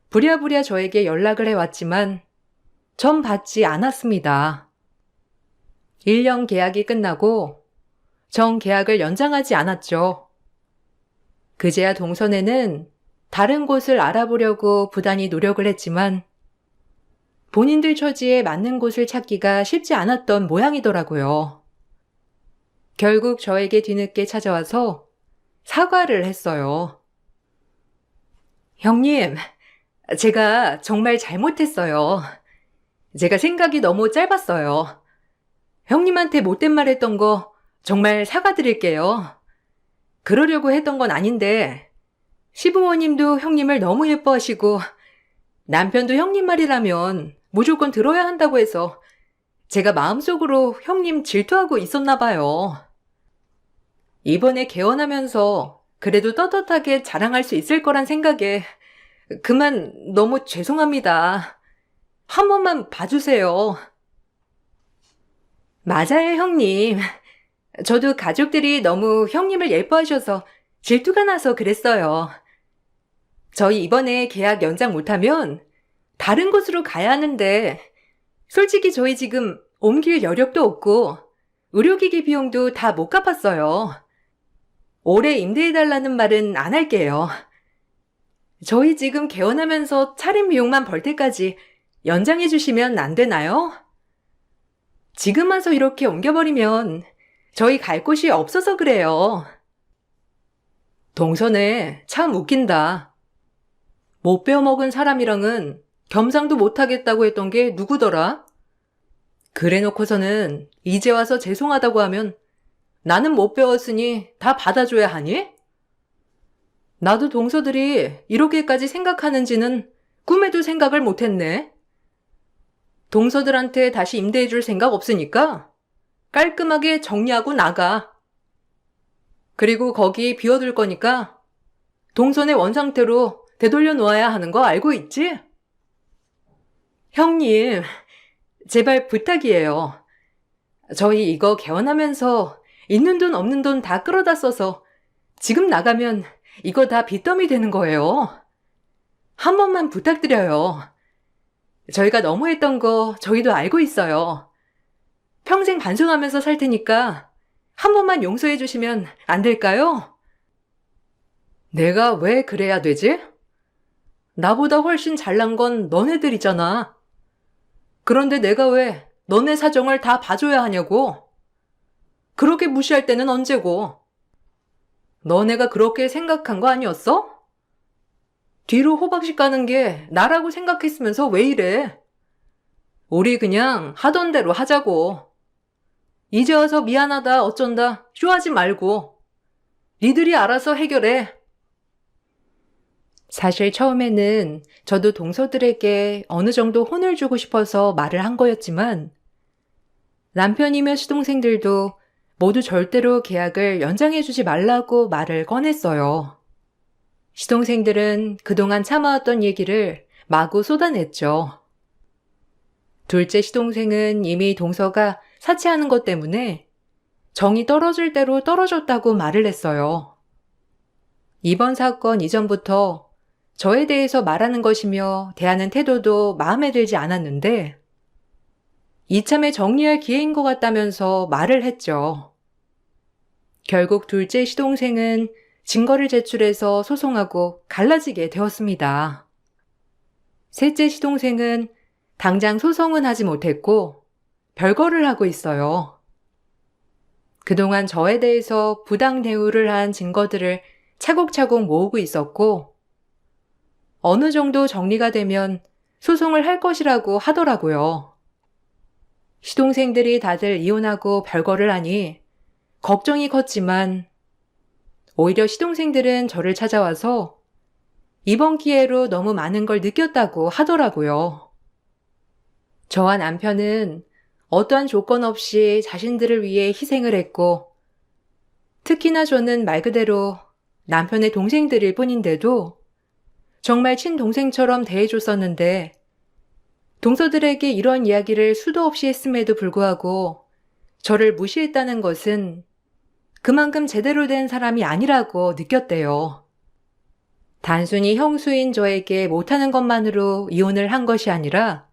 부랴부랴 저에게 연락을 해왔지만 전 받지 않았습니다. 1년 계약이 끝나고 전 계약을 연장하지 않았죠. 그제야 동선에는 다른 곳을 알아보려고 부단히 노력을 했지만 본인들 처지에 맞는 곳을 찾기가 쉽지 않았던 모양이더라고요. 결국 저에게 뒤늦게 찾아와서 사과를 했어요. 형님, 제가 정말 잘못했어요. 제가 생각이 너무 짧았어요. 형님한테 못된 말 했던 거 정말 사과드릴게요. 그러려고 했던 건 아닌데 시부모님도 형님을 너무 예뻐하시고 남편도 형님 말이라면 무조건 들어야 한다고 해서 제가 마음속으로 형님 질투하고 있었나 봐요. 이번에 개원하면서 그래도 떳떳하게 자랑할 수 있을 거란 생각에 그만 너무 죄송합니다. 한 번만 봐주세요. 맞아요, 형님. 저도 가족들이 너무 형님을 예뻐하셔서 질투가 나서 그랬어요. 저희 이번에 계약 연장 못하면 다른 곳으로 가야 하는데 솔직히 저희 지금 옮길 여력도 없고 의료기기 비용도 다 못 갚았어요. 오래 임대해달라는 말은 안 할게요. 저희 지금 개원하면서 차림 비용만 벌 때까지 연장해 주시면 안 되나요? 지금 와서 이렇게 옮겨버리면 저희 갈 곳이 없어서 그래요. 동선에 참 웃긴다. 못 배워먹은 사람이랑은 겸상도 못하겠다고 했던 게 누구더라? 그래놓고서는 이제 와서 죄송하다고 하면 나는 못 배웠으니 다 받아줘야 하니? 나도 동서들이 이렇게까지 생각하는지는 꿈에도 생각을 못했네. 동서들한테 다시 임대해줄 생각 없으니까 깔끔하게 정리하고 나가. 그리고 거기 비워둘 거니까 동선의 원상태로 되돌려 놓아야 하는 거 알고 있지? 형님, 제발 부탁이에요. 저희 이거 개원하면서 있는 돈 없는 돈 다 끌어다 써서 지금 나가면 이거 다 빚더미 되는 거예요. 한 번만 부탁드려요. 저희가 너무했던 거 저희도 알고 있어요. 평생 반성하면서 살 테니까 한 번만 용서해 주시면 안 될까요? 내가 왜 그래야 되지? 나보다 훨씬 잘난 건 너네들이잖아. 그런데 내가 왜 너네 사정을 다 봐줘야 하냐고. 그렇게 무시할 때는 언제고. 너네가 그렇게 생각한 거 아니었어? 뒤로 호박씨 까는 게 나라고 생각했으면서 왜 이래? 우리 그냥 하던 대로 하자고. 이제 와서 미안하다 어쩐다 쇼하지 말고 니들이 알아서 해결해. 사실 처음에는 저도 동서들에게 어느 정도 혼을 주고 싶어서 말을 한 거였지만 남편이며 시동생들도 모두 절대로 계약을 연장해주지 말라고 말을 꺼냈어요. 시동생들은 그동안 참아왔던 얘기를 마구 쏟아냈죠. 둘째 시동생은 이미 동서가 사치하는 것 때문에 정이 떨어질 대로 떨어졌다고 말을 했어요. 이번 사건 이전부터 저에 대해서 말하는 것이며 대하는 태도도 마음에 들지 않았는데 이참에 정리할 기회인 것 같다면서 말을 했죠. 결국 둘째 시동생은 증거를 제출해서 소송하고 갈라지게 되었습니다. 셋째 시동생은 당장 소송은 하지 못했고 별거를 하고 있어요. 그동안 저에 대해서 부당 대우를 한 증거들을 차곡차곡 모으고 있었고 어느 정도 정리가 되면 소송을 할 것이라고 하더라고요. 시동생들이 다들 이혼하고 별거를 하니 걱정이 컸지만 오히려 시동생들은 저를 찾아와서 이번 기회로 너무 많은 걸 느꼈다고 하더라고요. 저와 남편은 어떠한 조건 없이 자신들을 위해 희생을 했고 특히나 저는 말 그대로 남편의 동생들일 뿐인데도 정말 친동생처럼 대해줬었는데 동서들에게 이런 이야기를 수도 없이 했음에도 불구하고 저를 무시했다는 것은 그만큼 제대로 된 사람이 아니라고 느꼈대요. 단순히 형수인 저에게 못하는 것만으로 이혼을 한 것이 아니라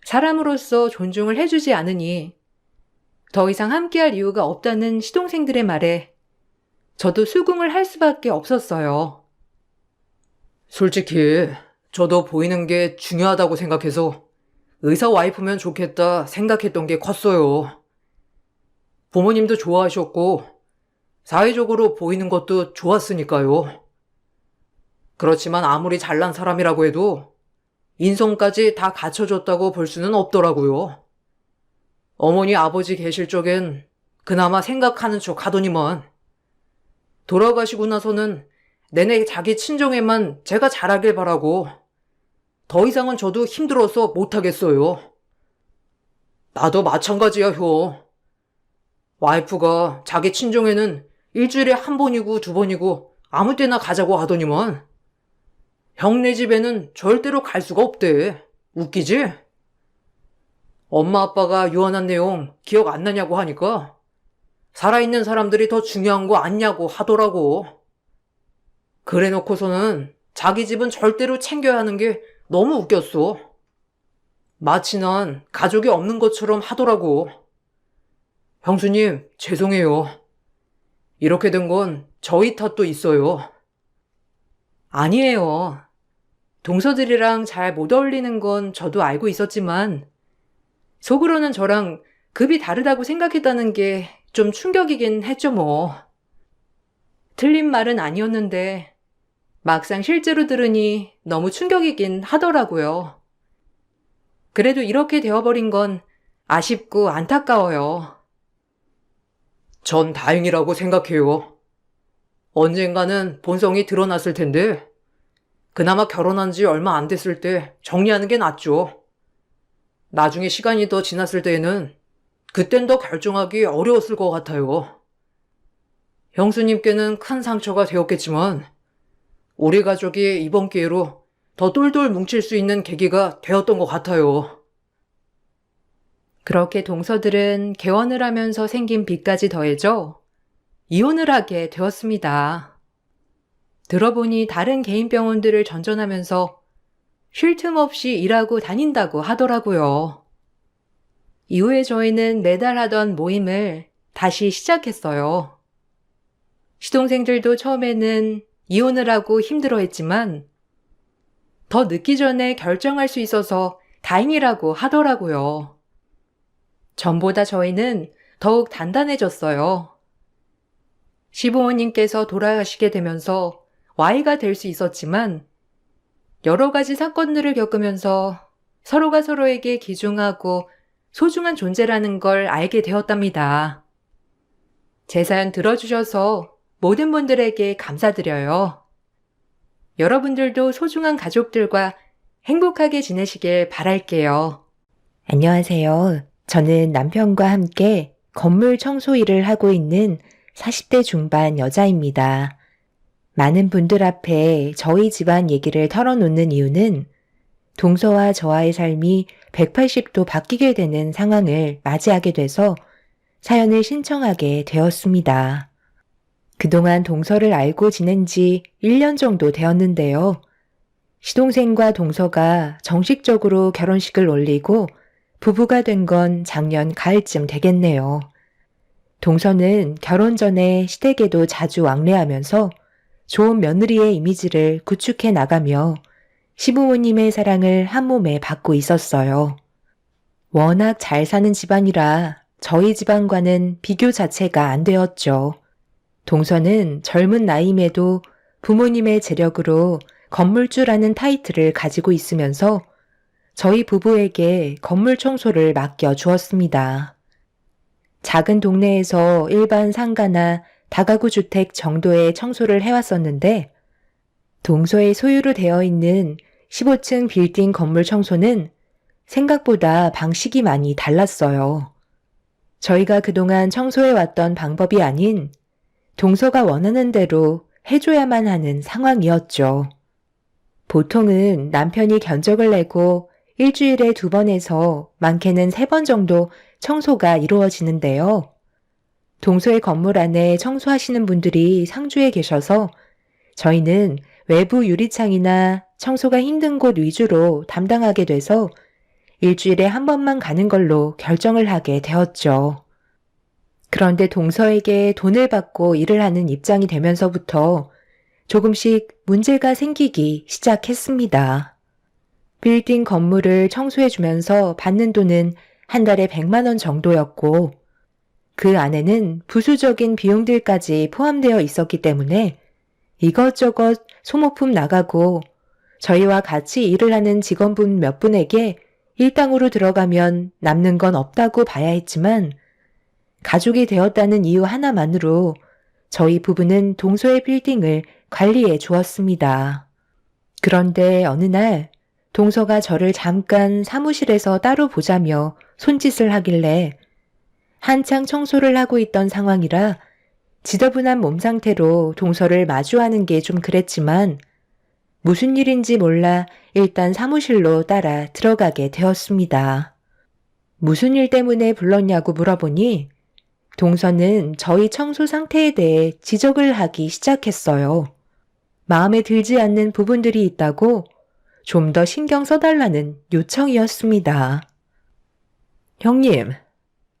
사람으로서 존중을 해주지 않으니 더 이상 함께할 이유가 없다는 시동생들의 말에 저도 수긍을 할 수밖에 없었어요. 솔직히 저도 보이는 게 중요하다고 생각해서 의사 와이프면 좋겠다 생각했던 게 컸어요. 부모님도 좋아하셨고, 사회적으로 보이는 것도 좋았으니까요. 그렇지만 아무리 잘난 사람이라고 해도 인성까지 다 갖춰줬다고 볼 수는 없더라고요. 어머니 아버지 계실 적엔 그나마 생각하는 척 하더니만 돌아가시고 나서는 내내 자기 친정에만 제가 잘하길 바라고 더 이상은 저도 힘들어서 못하겠어요. 나도 마찬가지야, 형. 와이프가 자기 친정에는 일주일에 한 번이고 두 번이고 아무 때나 가자고 하더니만 형네 집에는 절대로 갈 수가 없대. 웃기지? 엄마 아빠가 유언한 내용 기억 안 나냐고 하니까 살아있는 사람들이 더 중요한 거 아니냐고 하더라고. 그래 놓고서는 자기 집은 절대로 챙겨야 하는 게 너무 웃겼어. 마치 난 가족이 없는 것처럼 하더라고. 형수님, 죄송해요. 이렇게 된 건 저희 탓도 있어요. 아니에요. 동서들이랑 잘 못 어울리는 건 저도 알고 있었지만 속으로는 저랑 급이 다르다고 생각했다는 게 좀 충격이긴 했죠, 뭐. 틀린 말은 아니었는데 막상 실제로 들으니 너무 충격이긴 하더라고요. 그래도 이렇게 되어버린 건 아쉽고 안타까워요. 전 다행이라고 생각해요. 언젠가는 본성이 드러났을 텐데 그나마 결혼한 지 얼마 안 됐을 때 정리하는 게 낫죠. 나중에 시간이 더 지났을 때에는 그땐 더 결정하기 어려웠을 것 같아요. 형수님께는 큰 상처가 되었겠지만 우리 가족이 이번 기회로 더 똘똘 뭉칠 수 있는 계기가 되었던 것 같아요. 그렇게 동서들은 개원을 하면서 생긴 빚까지 더해져 이혼을 하게 되었습니다. 들어보니 다른 개인 병원들을 전전하면서 쉴 틈 없이 일하고 다닌다고 하더라고요. 이후에 저희는 매달 하던 모임을 다시 시작했어요. 시동생들도 처음에는 이혼을 하고 힘들어했지만 더 늦기 전에 결정할 수 있어서 다행이라고 하더라고요. 전보다 저희는 더욱 단단해졌어요. 시부모님께서 돌아가시게 되면서 Y가 될 수 있었지만 여러 가지 사건들을 겪으면서 서로가 서로에게 귀중하고 소중한 존재라는 걸 알게 되었답니다. 제 사연 들어주셔서 모든 분들에게 감사드려요. 여러분들도 소중한 가족들과 행복하게 지내시길 바랄게요. 안녕하세요. 저는 남편과 함께 건물 청소 일을 하고 있는 40대 중반 여자입니다. 많은 분들 앞에 저희 집안 얘기를 털어놓는 이유는 동서와 저와의 삶이 180도 바뀌게 되는 상황을 맞이하게 돼서 사연을 신청하게 되었습니다. 그동안 동서를 알고 지낸 지 1년 정도 되었는데요. 시동생과 동서가 정식적으로 결혼식을 올리고 부부가 된 건 작년 가을쯤 되겠네요. 동서는 결혼 전에 시댁에도 자주 왕래하면서 좋은 며느리의 이미지를 구축해 나가며 시부모님의 사랑을 한 몸에 받고 있었어요. 워낙 잘 사는 집안이라 저희 집안과는 비교 자체가 안 되었죠. 동서는 젊은 나이임에도 부모님의 재력으로 건물주라는 타이틀을 가지고 있으면서 저희 부부에게 건물 청소를 맡겨 주었습니다. 작은 동네에서 일반 상가나 다가구 주택 정도의 청소를 해왔었는데 동서의 소유로 되어 있는 15층 빌딩 건물 청소는 생각보다 방식이 많이 달랐어요. 저희가 그동안 청소해왔던 방법이 아닌 동서가 원하는 대로 해줘야만 하는 상황이었죠. 보통은 남편이 견적을 내고 일주일에 2번에서 많게는 3번 정도 청소가 이루어지는데요. 동서의 건물 안에 청소하시는 분들이 상주에 계셔서 저희는 외부 유리창이나 청소가 힘든 곳 위주로 담당하게 돼서 일주일에 한 번만 가는 걸로 결정을 하게 되었죠. 그런데 동서에게 돈을 받고 일을 하는 입장이 되면서부터 조금씩 문제가 생기기 시작했습니다. 빌딩 건물을 청소해주면서 받는 돈은 한 달에 100만 원 정도였고 그 안에는 부수적인 비용들까지 포함되어 있었기 때문에 이것저것 소모품 나가고 저희와 같이 일을 하는 직원분 몇 분에게 일당으로 들어가면 남는 건 없다고 봐야 했지만 가족이 되었다는 이유 하나만으로 저희 부부는 동서의 빌딩을 관리해 주었습니다. 그런데 어느 날 동서가 저를 잠깐 사무실에서 따로 보자며 손짓을 하길래 한창 청소를 하고 있던 상황이라 지저분한 몸 상태로 동서를 마주하는 게 좀 그랬지만 무슨 일인지 몰라 일단 사무실로 따라 들어가게 되었습니다. 무슨 일 때문에 불렀냐고 물어보니 동서는 저희 청소 상태에 대해 지적을 하기 시작했어요. 마음에 들지 않는 부분들이 있다고 좀 더 신경 써달라는 요청이었습니다. 형님,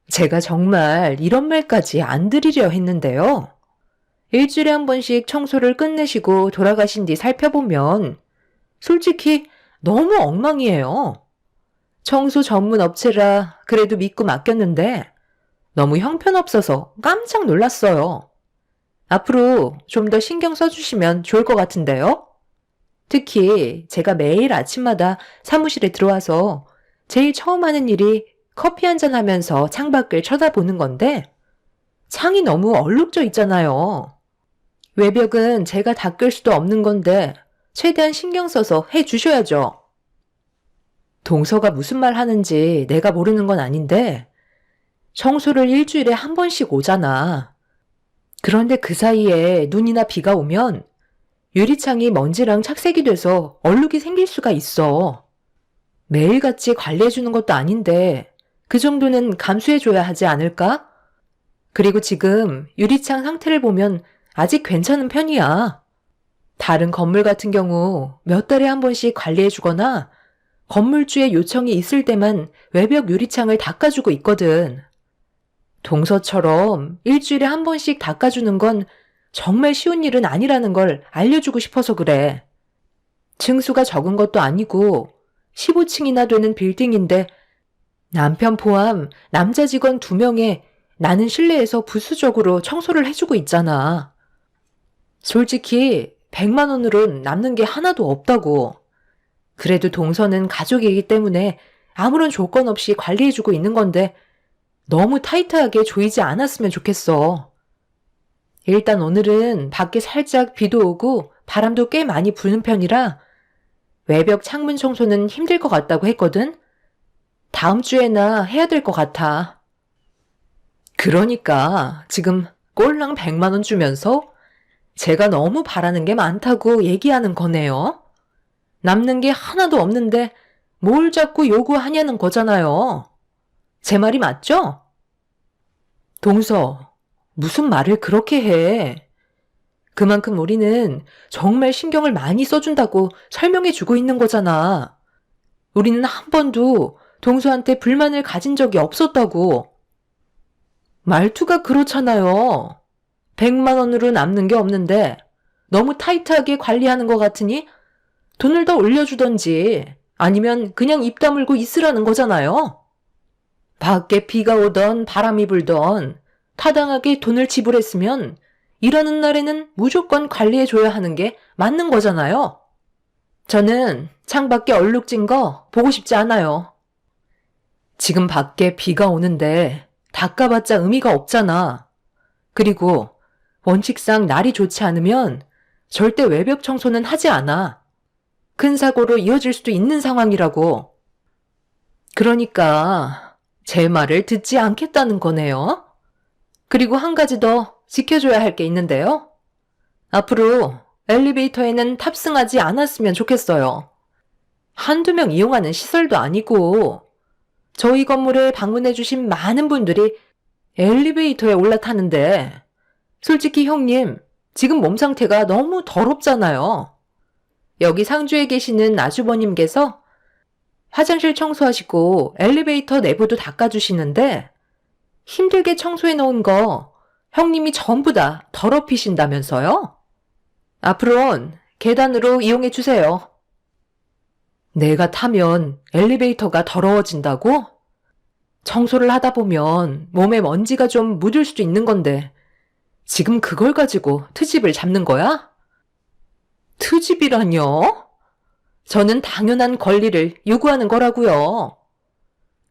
제가 정말 이런 말까지 안 드리려 했는데요. 일주일에 한 번씩 청소를 끝내시고 돌아가신 뒤 살펴보면 솔직히 너무 엉망이에요. 청소 전문 업체라 그래도 믿고 맡겼는데 너무 형편없어서 깜짝 놀랐어요. 앞으로 좀 더 신경 써주시면 좋을 것 같은데요. 특히 제가 매일 아침마다 사무실에 들어와서 제일 처음 하는 일이 커피 한잔 하면서 창밖을 쳐다보는 건데 창이 너무 얼룩져 있잖아요. 외벽은 제가 닦을 수도 없는 건데 최대한 신경 써서 해 주셔야죠. 동서가 무슨 말 하는지 내가 모르는 건 아닌데 청소를 일주일에 한 번씩 오잖아. 그런데 그 사이에 눈이나 비가 오면 유리창이 먼지랑 착색이 돼서 얼룩이 생길 수가 있어. 매일같이 관리해주는 것도 아닌데 그 정도는 감수해줘야 하지 않을까? 그리고 지금 유리창 상태를 보면 아직 괜찮은 편이야. 다른 건물 같은 경우 몇 달에 한 번씩 관리해주거나 건물주의 요청이 있을 때만 외벽 유리창을 닦아주고 있거든. 동서처럼 일주일에 한 번씩 닦아주는 건 정말 쉬운 일은 아니라는 걸 알려주고 싶어서 그래. 층수가 적은 것도 아니고 15층이나 되는 빌딩인데 남편 포함 남자 직원 2명에 나는 실내에서 부수적으로 청소를 해주고 있잖아. 솔직히 100만 원으론 남는 게 하나도 없다고. 그래도 동서는 가족이기 때문에 아무런 조건 없이 관리해주고 있는 건데 너무 타이트하게 조이지 않았으면 좋겠어. 일단 오늘은 밖에 살짝 비도 오고 바람도 꽤 많이 부는 편이라 외벽 창문 청소는 힘들 것 같다고 했거든? 다음 주에나 해야 될 것 같아. 그러니까 지금 꼴랑 100만 원 주면서 제가 너무 바라는 게 많다고 얘기하는 거네요. 남는 게 하나도 없는데 뭘 자꾸 요구하냐는 거잖아요. 제 말이 맞죠? 동서, 무슨 말을 그렇게 해? 그만큼 우리는 정말 신경을 많이 써준다고 설명해주고 있는 거잖아. 우리는 한 번도 동서한테 불만을 가진 적이 없었다고. 말투가 그렇잖아요. 100만 원으로 남는 게 없는데 너무 타이트하게 관리하는 것 같으니 돈을 더 올려주던지 아니면 그냥 입 다물고 있으라는 거잖아요. 밖에 비가 오던 바람이 불던 타당하게 돈을 지불했으면 일하는 날에는 무조건 관리해줘야 하는 게 맞는 거잖아요. 저는 창밖에 얼룩진 거 보고 싶지 않아요. 지금 밖에 비가 오는데 닦아봤자 의미가 없잖아. 그리고 원칙상 날이 좋지 않으면 절대 외벽 청소는 하지 않아. 큰 사고로 이어질 수도 있는 상황이라고. 그러니까 제 말을 듣지 않겠다는 거네요. 그리고 한 가지 더 지켜줘야 할 게 있는데요. 앞으로 엘리베이터에는 탑승하지 않았으면 좋겠어요. 한두 명 이용하는 시설도 아니고 저희 건물에 방문해주신 많은 분들이 엘리베이터에 올라타는데 솔직히 형님, 지금 몸 상태가 너무 더럽잖아요. 여기 상주에 계시는 아주버님께서 화장실 청소하시고 엘리베이터 내부도 닦아주시는데 힘들게 청소해 놓은 거 형님이 전부 다 더럽히신다면서요? 앞으론 계단으로 이용해 주세요. 내가 타면 엘리베이터가 더러워진다고? 청소를 하다 보면 몸에 먼지가 좀 묻을 수도 있는 건데 지금 그걸 가지고 트집을 잡는 거야? 트집이라뇨? 저는 당연한 권리를 요구하는 거라고요.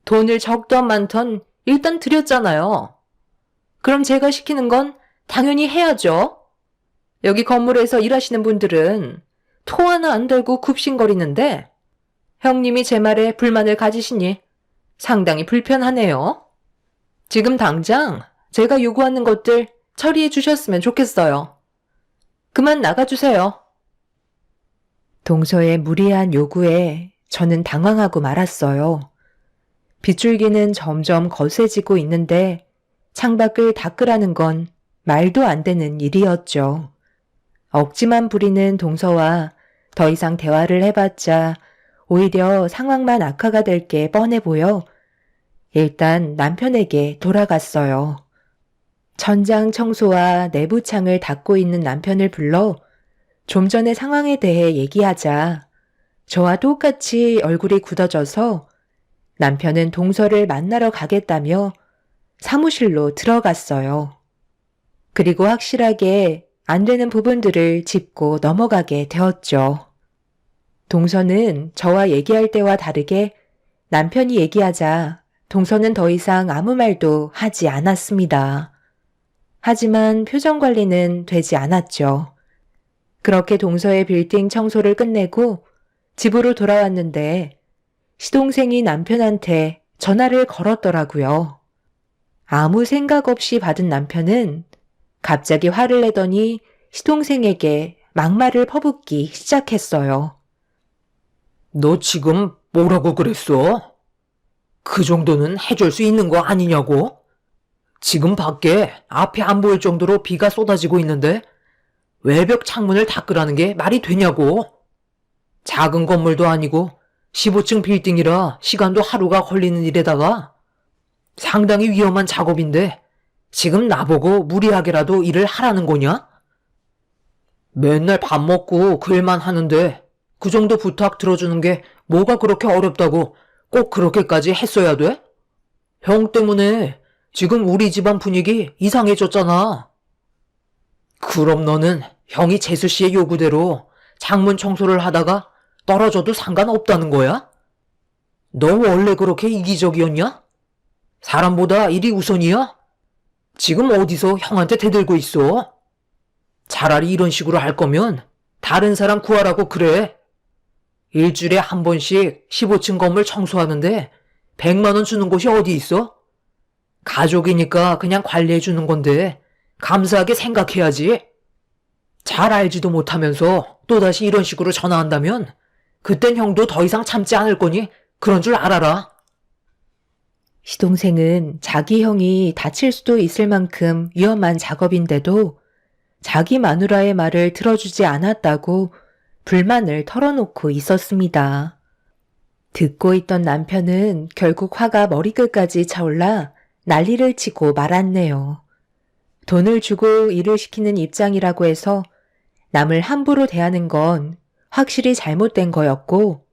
돈을 적던 많던 일단 드렸잖아요. 그럼 제가 시키는 건 당연히 해야죠. 여기 건물에서 일하시는 분들은 토 하나 안 달고 굽신거리는데 형님이 제 말에 불만을 가지시니 상당히 불편하네요. 지금 당장 제가 요구하는 것들 처리해 주셨으면 좋겠어요. 그만 나가주세요. 동서의 무리한 요구에 저는 당황하고 말았어요. 빗줄기는 점점 거세지고 있는데 창밖을 닦으라는 건 말도 안 되는 일이었죠. 억지만 부리는 동서와 더 이상 대화를 해봤자 오히려 상황만 악화가 될 게 뻔해 보여 일단 남편에게 돌아갔어요. 천장 청소와 내부 창을 닦고 있는 남편을 불러 좀 전의 상황에 대해 얘기하자 저와 똑같이 얼굴이 굳어져서 남편은 동서를 만나러 가겠다며 사무실로 들어갔어요. 그리고 확실하게 안 되는 부분들을 짚고 넘어가게 되었죠. 동서는 저와 얘기할 때와 다르게 남편이 얘기하자 동서는 더 이상 아무 말도 하지 않았습니다. 하지만 표정 관리는 되지 않았죠. 그렇게 동서의 빌딩 청소를 끝내고 집으로 돌아왔는데 시동생이 남편한테 전화를 걸었더라고요. 아무 생각 없이 받은 남편은 갑자기 화를 내더니 시동생에게 막말을 퍼붓기 시작했어요. 너 지금 뭐라고 그랬어? 그 정도는 해줄 수 있는 거 아니냐고? 지금 밖에 앞이 안 보일 정도로 비가 쏟아지고 있는데 외벽 창문을 닦으라는 게 말이 되냐고? 작은 건물도 아니고 15층 빌딩이라 시간도 하루가 걸리는 일에다가 상당히 위험한 작업인데 지금 나보고 무리하게라도 일을 하라는 거냐? 맨날 밥 먹고 그 일만 하는데 그 정도 부탁 들어주는 게 뭐가 그렇게 어렵다고 꼭 그렇게까지 했어야 돼? 형 때문에 지금 우리 집안 분위기 이상해졌잖아. 그럼 너는 형이 재수 씨의 요구대로 창문 청소를 하다가 떨어져도 상관없다는 거야? 너 원래 그렇게 이기적이었냐? 사람보다 일이 우선이야? 지금 어디서 형한테 대들고 있어? 차라리 이런 식으로 할 거면 다른 사람 구하라고 그래. 일주일에 한 번씩 15층 건물 청소하는데 100만 원 주는 곳이 어디 있어? 가족이니까 그냥 관리해 주는 건데 감사하게 생각해야지. 잘 알지도 못하면서 또다시 이런 식으로 전화한다면 그땐 형도 더 이상 참지 않을 거니 그런 줄 알아라. 시동생은 자기 형이 다칠 수도 있을 만큼 위험한 작업인데도 자기 마누라의 말을 들어주지 않았다고 불만을 털어놓고 있었습니다. 듣고 있던 남편은 결국 화가 머리끝까지 차올라 난리를 치고 말았네요. 돈을 주고 일을 시키는 입장이라고 해서 남을 함부로 대하는 건 확실히 잘못된 거였고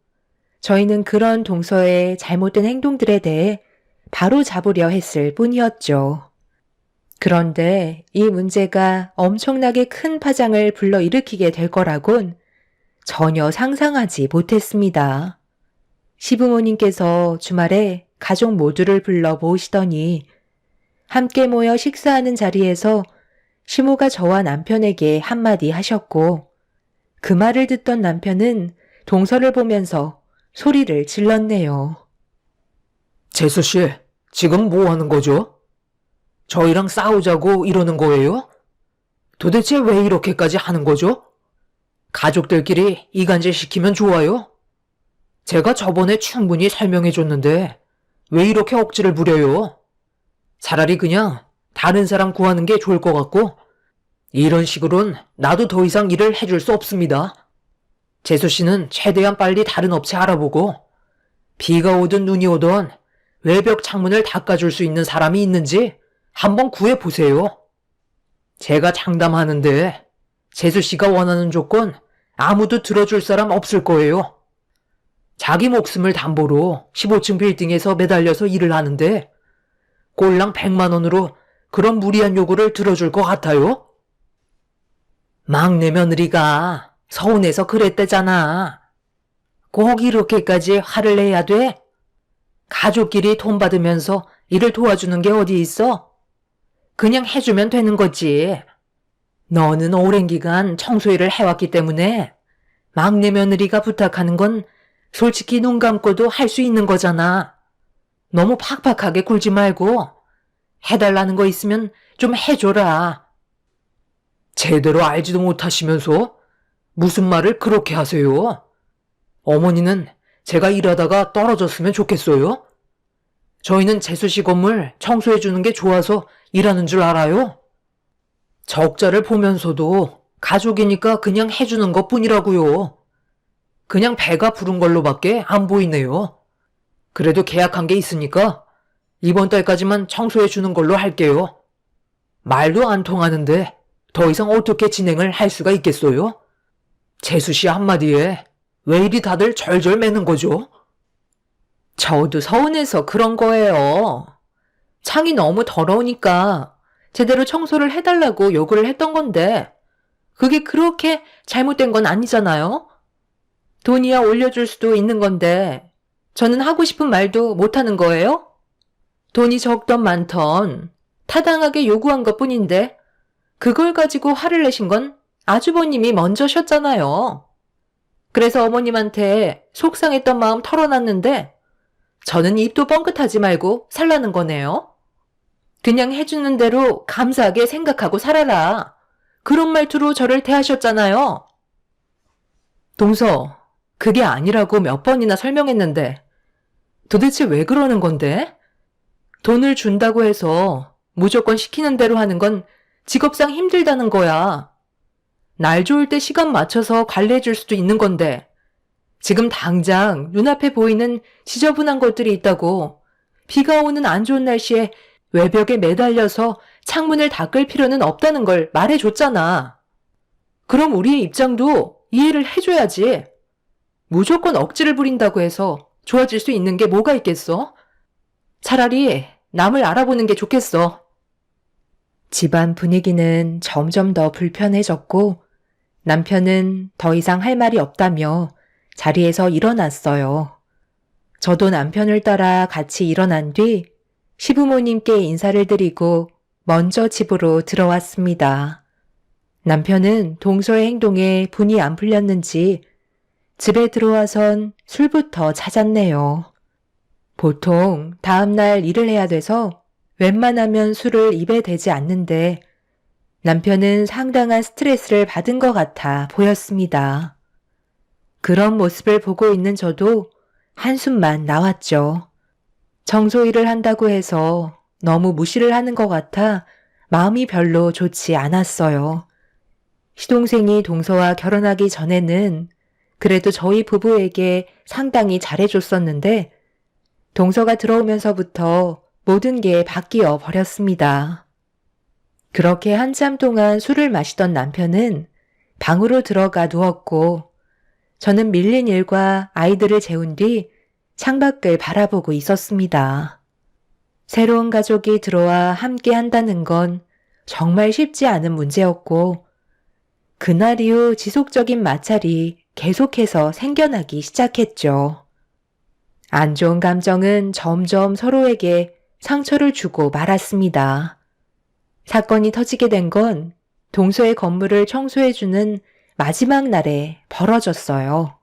저희는 그런 동서의 잘못된 행동들에 대해 바로 잡으려 했을 뿐이었죠. 그런데 이 문제가 엄청나게 큰 파장을 불러일으키게 될 거라곤 전혀 상상하지 못했습니다. 시부모님께서 주말에 가족 모두를 불러 모으시더니 함께 모여 식사하는 자리에서 시모가 저와 남편에게 한마디 하셨고 그 말을 듣던 남편은 동서를 보면서 소리를 질렀네요. 재수 씨, 지금 뭐 하는 거죠? 저희랑 싸우자고 이러는 거예요? 도대체 왜 이렇게까지 하는 거죠? 가족들끼리 이간질 시키면 좋아요? 제가 저번에 충분히 설명해 줬는데 왜 이렇게 억지를 부려요? 차라리 그냥 다른 사람 구하는 게 좋을 것 같고 이런 식으론 나도 더 이상 일을 해줄 수 없습니다. 재수 씨는 최대한 빨리 다른 업체 알아보고 비가 오든 눈이 오든 외벽 창문을 닦아줄 수 있는 사람이 있는지 한번 구해보세요. 제가 장담하는데 재수 씨가 원하는 조건 아무도 들어줄 사람 없을 거예요. 자기 목숨을 담보로 15층 빌딩에서 매달려서 일을 하는데 꼴랑 100만 원으로 그런 무리한 요구를 들어줄 것 같아요? 막내 며느리가 서운해서 그랬대잖아. 꼭 이렇게까지 화를 내야 돼? 가족끼리 돈 받으면서 일을 도와주는 게 어디 있어? 그냥 해주면 되는 거지. 너는 오랜 기간 청소일을 해왔기 때문에 막내 며느리가 부탁하는 건 솔직히 눈 감고도 할 수 있는 거잖아. 너무 팍팍하게 굴지 말고 해달라는 거 있으면 좀 해줘라. 제대로 알지도 못하시면서 무슨 말을 그렇게 하세요? 어머니는 제가 일하다가 떨어졌으면 좋겠어요? 저희는 재수씨 건물 청소해주는 게 좋아서 일하는 줄 알아요? 적자를 보면서도 가족이니까 그냥 해주는 것 뿐이라고요. 그냥 배가 부른 걸로밖에 안 보이네요. 그래도 계약한 게 있으니까 이번 달까지만 청소해주는 걸로 할게요. 말도 안 통하는데 더 이상 어떻게 진행을 할 수가 있겠어요? 재수씨 한마디에 왜 이리 다들 절절 매는 거죠? 저도 서운해서 그런 거예요. 창이 너무 더러우니까 제대로 청소를 해달라고 요구를 했던 건데 그게 그렇게 잘못된 건 아니잖아요? 돈이야 올려줄 수도 있는 건데 저는 하고 싶은 말도 못하는 거예요? 돈이 적던 많던 타당하게 요구한 것뿐인데 그걸 가지고 화를 내신 건 아주버님이 먼저셨잖아요. 그래서 어머님한테 속상했던 마음 털어놨는데 저는 입도 뻥끗하지 말고 살라는 거네요. 그냥 해주는 대로 감사하게 생각하고 살아라. 그런 말투로 저를 대하셨잖아요. 동서, 그게 아니라고 몇 번이나 설명했는데 도대체 왜 그러는 건데? 돈을 준다고 해서 무조건 시키는 대로 하는 건 직업상 힘들다는 거야. 날 좋을 때 시간 맞춰서 관리해 줄 수도 있는 건데 지금 당장 눈앞에 보이는 지저분한 것들이 있다고 비가 오는 안 좋은 날씨에 외벽에 매달려서 창문을 닦을 필요는 없다는 걸 말해줬잖아. 그럼 우리의 입장도 이해를 해줘야지. 무조건 억지를 부린다고 해서 좋아질 수 있는 게 뭐가 있겠어? 차라리 남을 알아보는 게 좋겠어. 집안 분위기는 점점 더 불편해졌고 남편은 더 이상 할 말이 없다며 자리에서 일어났어요. 저도 남편을 따라 같이 일어난 뒤 시부모님께 인사를 드리고 먼저 집으로 들어왔습니다. 남편은 동서의 행동에 분이 안 풀렸는지 집에 들어와선 술부터 찾았네요. 보통 다음날 일을 해야 돼서 웬만하면 술을 입에 대지 않는데 남편은 상당한 스트레스를 받은 것 같아 보였습니다. 그런 모습을 보고 있는 저도 한숨만 나왔죠. 청소 일을 한다고 해서 너무 무시를 하는 것 같아 마음이 별로 좋지 않았어요. 시동생이 동서와 결혼하기 전에는 그래도 저희 부부에게 상당히 잘해줬었는데 동서가 들어오면서부터 모든 게 바뀌어 버렸습니다. 그렇게 한참 동안 술을 마시던 남편은 방으로 들어가 누웠고 저는 밀린 일과 아이들을 재운 뒤 창밖을 바라보고 있었습니다. 새로운 가족이 들어와 함께 한다는 건 정말 쉽지 않은 문제였고 그날 이후 지속적인 마찰이 계속해서 생겨나기 시작했죠. 안 좋은 감정은 점점 서로에게 상처를 주고 말았습니다. 사건이 터지게 된 건 동서의 건물을 청소해주는 마지막 날에 벌어졌어요.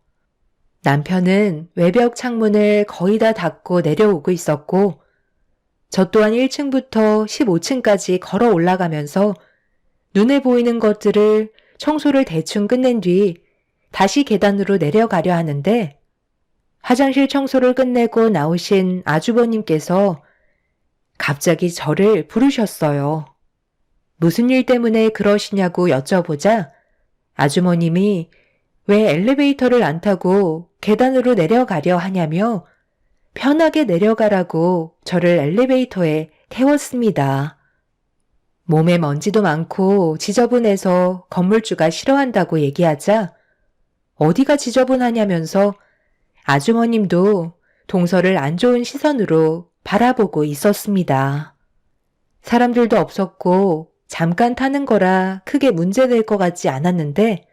남편은 외벽 창문을 거의 다 닫고 내려오고 있었고 저 또한 1층부터 15층까지 걸어 올라가면서 눈에 보이는 것들을 청소를 대충 끝낸 뒤 다시 계단으로 내려가려 하는데 화장실 청소를 끝내고 나오신 아주버님께서 갑자기 저를 부르셨어요. 무슨 일 때문에 그러시냐고 여쭤보자 아주머님이 왜 엘리베이터를 안 타고 계단으로 내려가려 하냐며 편하게 내려가라고 저를 엘리베이터에 태웠습니다. 몸에 먼지도 많고 지저분해서 건물주가 싫어한다고 얘기하자 어디가 지저분하냐면서 아주머님도 동서를 안 좋은 시선으로 바라보고 있었습니다. 사람들도 없었고 잠깐 타는 거라 크게 문제될 것 같지 않았는데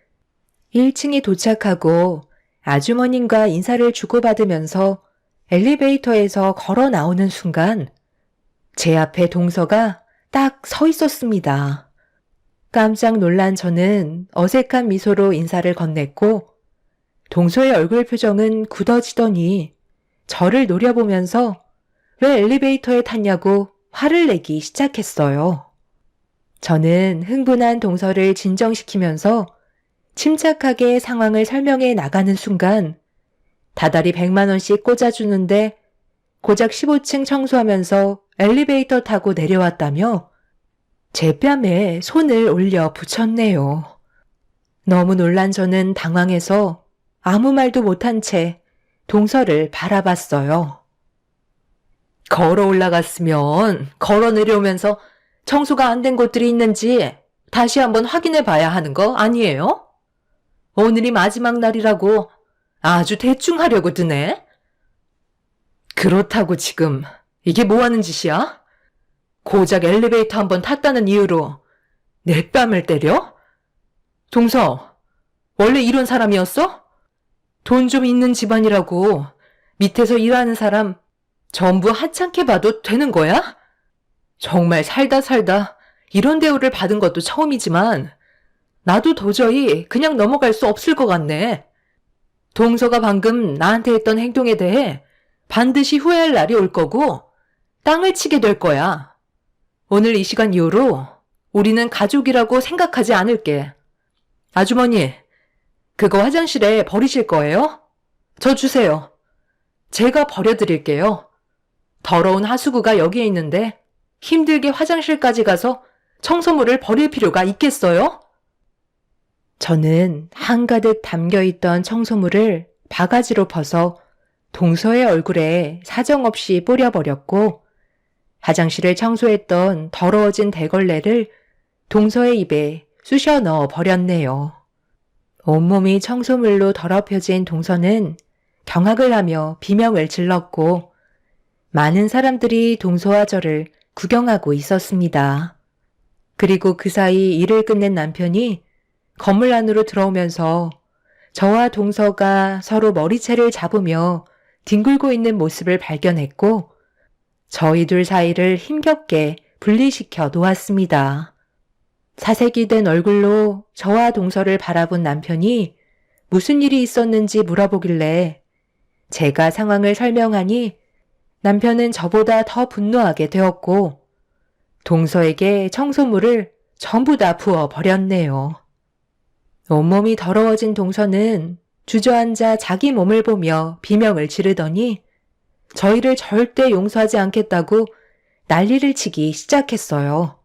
1층에 도착하고 아주머님과 인사를 주고받으면서 엘리베이터에서 걸어 나오는 순간 제 앞에 동서가 딱 서 있었습니다. 깜짝 놀란 저는 어색한 미소로 인사를 건넸고 동서의 얼굴 표정은 굳어지더니 저를 노려보면서 왜 엘리베이터에 탔냐고 화를 내기 시작했어요. 저는 흥분한 동서를 진정시키면서 침착하게 상황을 설명해 나가는 순간 다달이 100만 원씩 꽂아주는데 고작 15층 청소하면서 엘리베이터 타고 내려왔다며 제 뺨에 손을 올려 붙였네요. 너무 놀란 저는 당황해서 아무 말도 못한 채 동서를 바라봤어요. 걸어 올라갔으면 걸어 내려오면서 청소가 안 된 곳들이 있는지 다시 한번 확인해 봐야 하는 거 아니에요? 오늘이 마지막 날이라고 아주 대충 하려고 드네? 그렇다고 지금 이게 뭐 하는 짓이야? 고작 엘리베이터 한번 탔다는 이유로 내 뺨을 때려? 동서, 원래 이런 사람이었어? 돈 좀 있는 집안이라고 밑에서 일하는 사람 전부 하찮게 봐도 되는 거야? 정말 살다 이런 대우를 받은 것도 처음이지만 나도 도저히 그냥 넘어갈 수 없을 것 같네. 동서가 방금 나한테 했던 행동에 대해 반드시 후회할 날이 올 거고 땅을 치게 될 거야. 오늘 이 시간 이후로 우리는 가족이라고 생각하지 않을게. 아주머니, 그거 화장실에 버리실 거예요? 저 주세요. 제가 버려드릴게요. 더러운 하수구가 여기에 있는데 힘들게 화장실까지 가서 청소물을 버릴 필요가 있겠어요? 저는 한가득 담겨있던 청소물을 바가지로 퍼서 동서의 얼굴에 사정없이 뿌려버렸고 화장실을 청소했던 더러워진 대걸레를 동서의 입에 쑤셔 넣어 버렸네요. 온몸이 청소물로 더럽혀진 동서는 경악을 하며 비명을 질렀고 많은 사람들이 동서와 저를 구경하고 있었습니다. 그리고 그 사이 일을 끝낸 남편이 건물 안으로 들어오면서 저와 동서가 서로 머리채를 잡으며 뒹굴고 있는 모습을 발견했고 저희 둘 사이를 힘겹게 분리시켜 놓았습니다. 사색이 된 얼굴로 저와 동서를 바라본 남편이 무슨 일이 있었는지 물어보길래 제가 상황을 설명하니 남편은 저보다 더 분노하게 되었고 동서에게 청소물을 전부 다 부어 버렸네요. 온몸이 더러워진 동서는 주저앉아 자기 몸을 보며 비명을 지르더니 저희를 절대 용서하지 않겠다고 난리를 치기 시작했어요.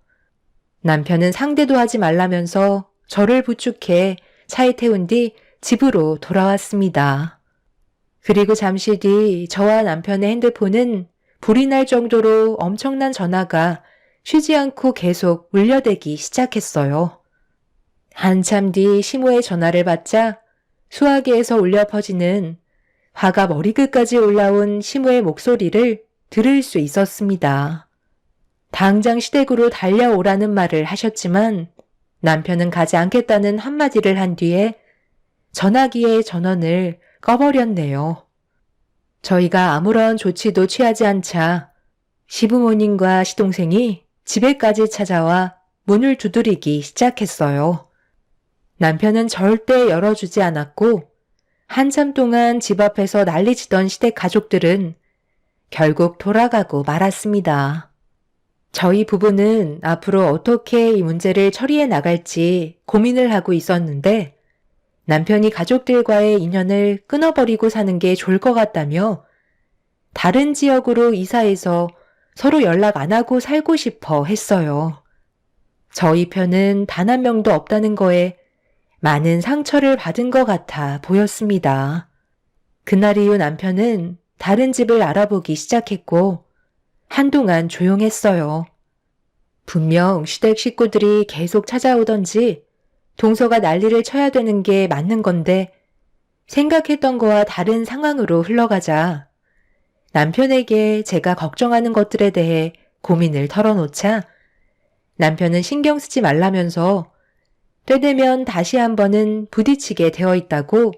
남편은 상대도 하지 말라면서 저를 부축해 차에 태운 뒤 집으로 돌아왔습니다. 그리고 잠시 뒤 저와 남편의 핸드폰은 불이 날 정도로 엄청난 전화가 쉬지 않고 계속 울려대기 시작했어요. 한참 뒤 시모의 전화를 받자 수화기에서 울려 퍼지는 화가 머리끝까지 올라온 시모의 목소리를 들을 수 있었습니다. 당장 시댁으로 달려오라는 말을 하셨지만 남편은 가지 않겠다는 한마디를 한 뒤에 전화기의 전원을 꺼버렸네요. 저희가 아무런 조치도 취하지 않자 시부모님과 시동생이 집에까지 찾아와 문을 두드리기 시작했어요. 남편은 절대 열어주지 않았고 한참 동안 집 앞에서 난리치던 시댁 가족들은 결국 돌아가고 말았습니다. 저희 부부는 앞으로 어떻게 이 문제를 처리해 나갈지 고민을 하고 있었는데 남편이 가족들과의 인연을 끊어버리고 사는 게 좋을 것 같다며 다른 지역으로 이사해서 서로 연락 안 하고 살고 싶어 했어요. 저희 편은 단 한 명도 없다는 거에 많은 상처를 받은 것 같아 보였습니다. 그날 이후 남편은 다른 집을 알아보기 시작했고 한동안 조용했어요. 분명 시댁 식구들이 계속 찾아오던지 동서가 난리를 쳐야 되는 게 맞는 건데 생각했던 거와 다른 상황으로 흘러가자 남편에게 제가 걱정하는 것들에 대해 고민을 털어놓자 남편은 신경 쓰지 말라면서 때 되면 다시 한번은 부딪히게 되어 있다고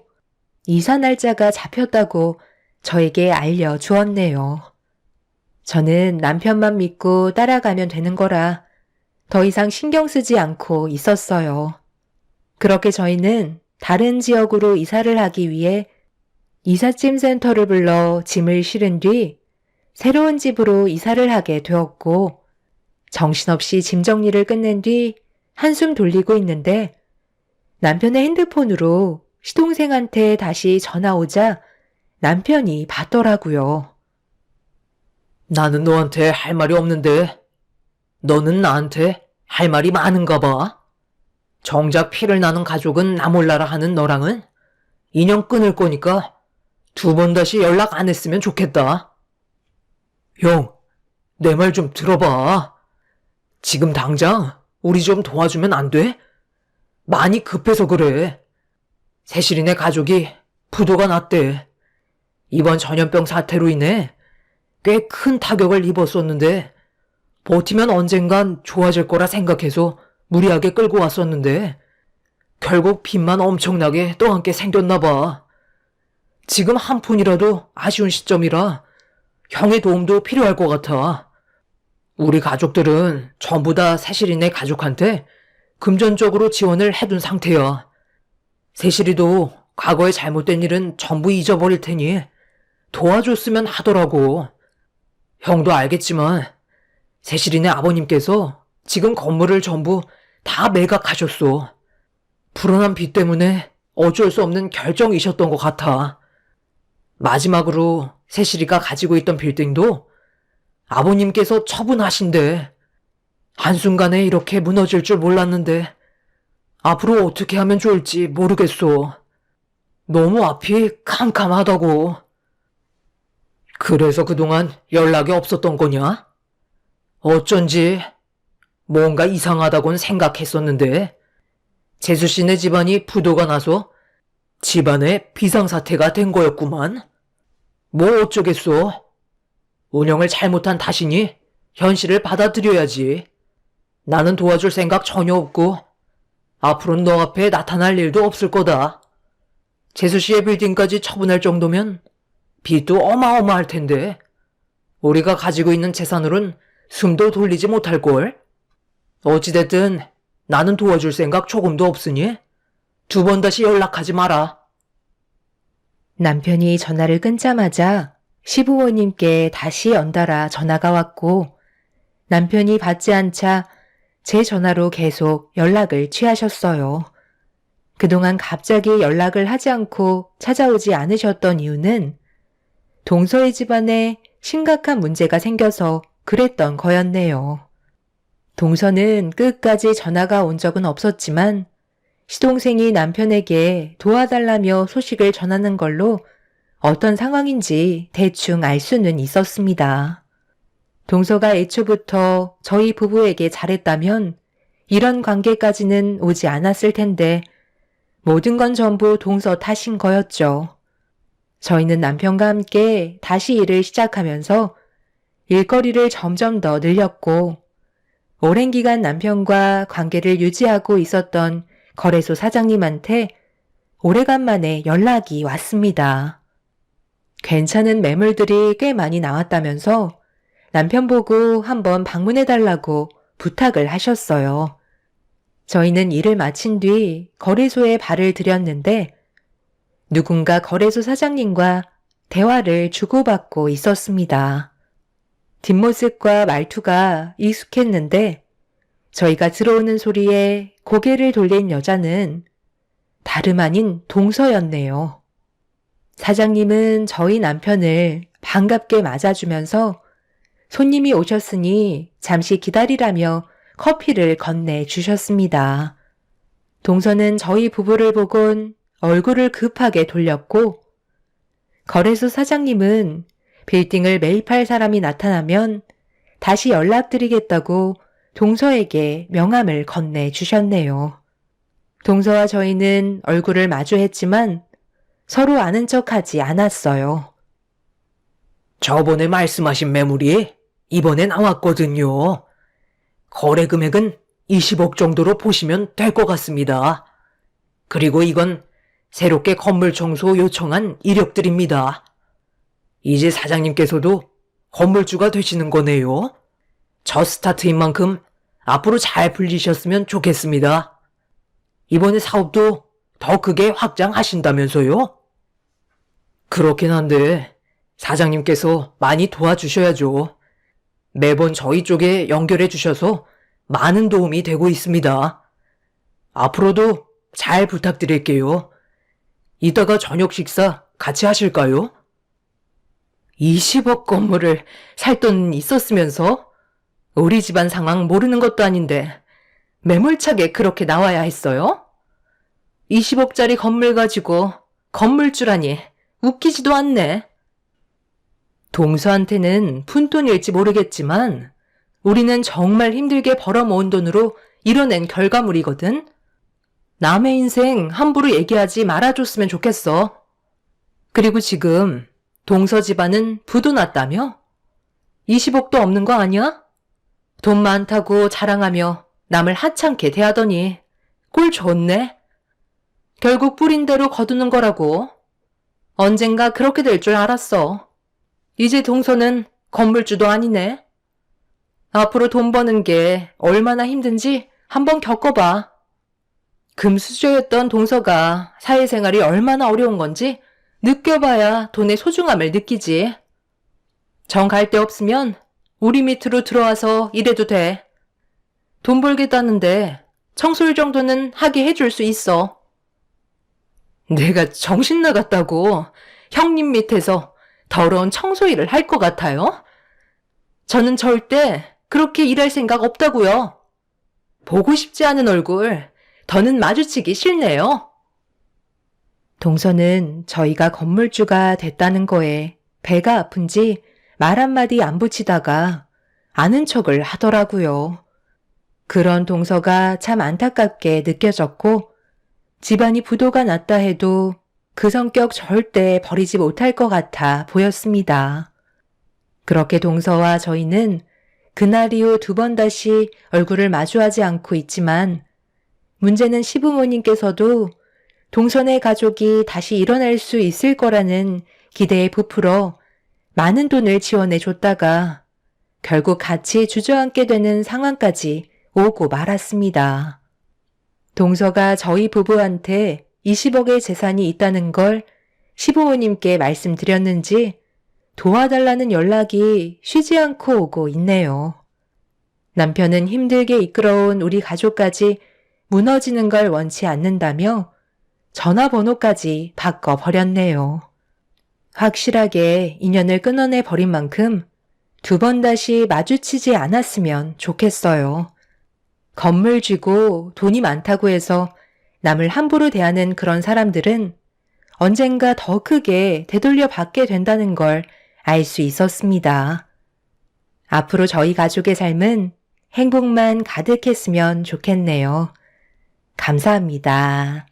이사 날짜가 잡혔다고 저에게 알려주었네요. 저는 남편만 믿고 따라가면 되는 거라 더 이상 신경 쓰지 않고 있었어요. 그렇게 저희는 다른 지역으로 이사를 하기 위해 이삿짐 센터를 불러 짐을 실은 뒤 새로운 집으로 이사를 하게 되었고 정신없이 짐 정리를 끝낸 뒤 한숨 돌리고 있는데 남편의 핸드폰으로 시동생한테 다시 전화 오자 남편이 받더라고요. 나는 너한테 할 말이 없는데 너는 나한테 할 말이 많은가 봐. 정작 피를 나는 가족은 나 몰라라 하는 너랑은 인연 끊을 거니까 2번 다시 연락 안 했으면 좋겠다. 형, 내 말 좀 들어봐. 지금 당장 우리 좀 도와주면 안 돼? 많이 급해서 그래. 세실이네 가족이 부도가 났대. 이번 전염병 사태로 인해 꽤 큰 타격을 입었었는데 버티면 언젠간 좋아질 거라 생각해서 무리하게 끌고 왔었는데 결국 빚만 엄청나게 떠안게 생겼나 봐. 지금 한 푼이라도 아쉬운 시점이라 형의 도움도 필요할 것 같아. 우리 가족들은 전부 다 세실이네 가족한테 금전적으로 지원을 해둔 상태야. 세실이도 과거에 잘못된 일은 전부 잊어버릴 테니 도와줬으면 하더라고. 형도 알겠지만 세실이네 아버님께서 지금 건물을 전부 다 매각하셨어. 불어난 빚 때문에 어쩔 수 없는 결정이셨던 것 같아. 마지막으로 세실이가 가지고 있던 빌딩도 아버님께서 처분하신대. 한순간에 이렇게 무너질 줄 몰랐는데 앞으로 어떻게 하면 좋을지 모르겠어. 너무 앞이 캄캄하다고. 그래서 그동안 연락이 없었던 거냐? 어쩐지 뭔가 이상하다곤 생각했었는데 재수 씨네 집안이 부도가 나서 집안에 비상사태가 된 거였구만. 뭐 어쩌겠어. 운영을 잘못한 탓이니 현실을 받아들여야지. 나는 도와줄 생각 전혀 없고 앞으로는 너 앞에 나타날 일도 없을 거다. 재수 씨의 빌딩까지 처분할 정도면 빚도 어마어마할 텐데 우리가 가지고 있는 재산으론 숨도 돌리지 못할걸. 어찌됐든 나는 도와줄 생각 조금도 없으니 2번 다시 연락하지 마라. 남편이 전화를 끊자마자 시부모님께 다시 연달아 전화가 왔고 남편이 받지 않자 제 전화로 계속 연락을 취하셨어요. 그동안 갑자기 연락을 하지 않고 찾아오지 않으셨던 이유는 동서의 집안에 심각한 문제가 생겨서 그랬던 거였네요. 동서는 끝까지 전화가 온 적은 없었지만 시동생이 남편에게 도와달라며 소식을 전하는 걸로 어떤 상황인지 대충 알 수는 있었습니다. 동서가 애초부터 저희 부부에게 잘했다면 이런 관계까지는 오지 않았을 텐데 모든 건 전부 동서 탓인 거였죠. 저희는 남편과 함께 다시 일을 시작하면서 일거리를 점점 더 늘렸고 오랜 기간 남편과 관계를 유지하고 있었던 거래소 사장님한테 오래간만에 연락이 왔습니다. 괜찮은 매물들이 꽤 많이 나왔다면서 남편 보고 한번 방문해달라고 부탁을 하셨어요. 저희는 일을 마친 뒤 거래소에 발을 들였는데 누군가 거래소 사장님과 대화를 주고받고 있었습니다. 뒷모습과 말투가 익숙했는데 저희가 들어오는 소리에 고개를 돌린 여자는 다름 아닌 동서였네요. 사장님은 저희 남편을 반갑게 맞아주면서 손님이 오셨으니 잠시 기다리라며 커피를 건네주셨습니다. 동서는 저희 부부를 보곤 얼굴을 급하게 돌렸고 거래소 사장님은 빌딩을 매입할 사람이 나타나면 다시 연락드리겠다고 동서에게 명함을 건네주셨네요. 동서와 저희는 얼굴을 마주했지만 서로 아는 척하지 않았어요. 저번에 말씀하신 매물이 이번에 나왔거든요. 거래 금액은 20억 정도로 보시면 될 것 같습니다. 그리고 이건 새롭게 건물 청소 요청한 이력들입니다. 이제 사장님께서도 건물주가 되시는 거네요. 저 스타트인 만큼 앞으로 잘 풀리셨으면 좋겠습니다. 이번에 사업도 더 크게 확장하신다면서요? 그렇긴 한데 사장님께서 많이 도와주셔야죠. 매번 저희 쪽에 연결해 주셔서 많은 도움이 되고 있습니다. 앞으로도 잘 부탁드릴게요. 이따가 저녁 식사 같이 하실까요? 20억 건물을 살 돈 있었으면서 우리 집안 상황 모르는 것도 아닌데 매몰차게 그렇게 나와야 했어요? 20억짜리 건물 가지고 건물주라니 웃기지도 않네. 동서한테는 푼돈일지 모르겠지만 우리는 정말 힘들게 벌어모은 돈으로 이뤄낸 결과물이거든. 남의 인생 함부로 얘기하지 말아줬으면 좋겠어. 그리고 지금 동서 집안은 부도 났다며? 20억도 없는 거 아니야? 돈 많다고 자랑하며 남을 하찮게 대하더니 꼴 좋네. 결국 뿌린 대로 거두는 거라고. 언젠가 그렇게 될 줄 알았어. 이제 동서는 건물주도 아니네. 앞으로 돈 버는 게 얼마나 힘든지 한번 겪어봐. 금수저였던 동서가 사회생활이 얼마나 어려운 건지 느껴봐야 돈의 소중함을 느끼지. 정 갈 데 없으면 우리 밑으로 들어와서 일해도 돼. 돈 벌겠다는데 청소일 정도는 하게 해줄 수 있어. 내가 정신 나갔다고 형님 밑에서 더러운 청소일을 할 것 같아요? 저는 절대 그렇게 일할 생각 없다고요. 보고 싶지 않은 얼굴 더는 마주치기 싫네요. 동서는 저희가 건물주가 됐다는 거에 배가 아픈지 말 한마디 안 붙이다가 아는 척을 하더라고요. 그런 동서가 참 안타깝게 느껴졌고 집안이 부도가 났다 해도 그 성격 절대 버리지 못할 것 같아 보였습니다. 그렇게 동서와 저희는 그날 이후 2번 다시 얼굴을 마주하지 않고 있지만 문제는 시부모님께서도 동서네 가족이 다시 일어날 수 있을 거라는 기대에 부풀어 많은 돈을 지원해 줬다가 결국 같이 주저앉게 되는 상황까지 오고 말았습니다. 동서가 저희 부부한테 20억의 재산이 있다는 걸 시부모님께 말씀드렸는지 도와달라는 연락이 쉬지 않고 오고 있네요. 남편은 힘들게 이끌어온 우리 가족까지 무너지는 걸 원치 않는다며 전화번호까지 바꿔버렸네요. 확실하게 인연을 끊어내 버린 만큼 2번 다시 마주치지 않았으면 좋겠어요. 건물 쥐고 돈이 많다고 해서 남을 함부로 대하는 그런 사람들은 언젠가 더 크게 되돌려 받게 된다는 걸 알 수 있었습니다. 앞으로 저희 가족의 삶은 행복만 가득했으면 좋겠네요. 감사합니다.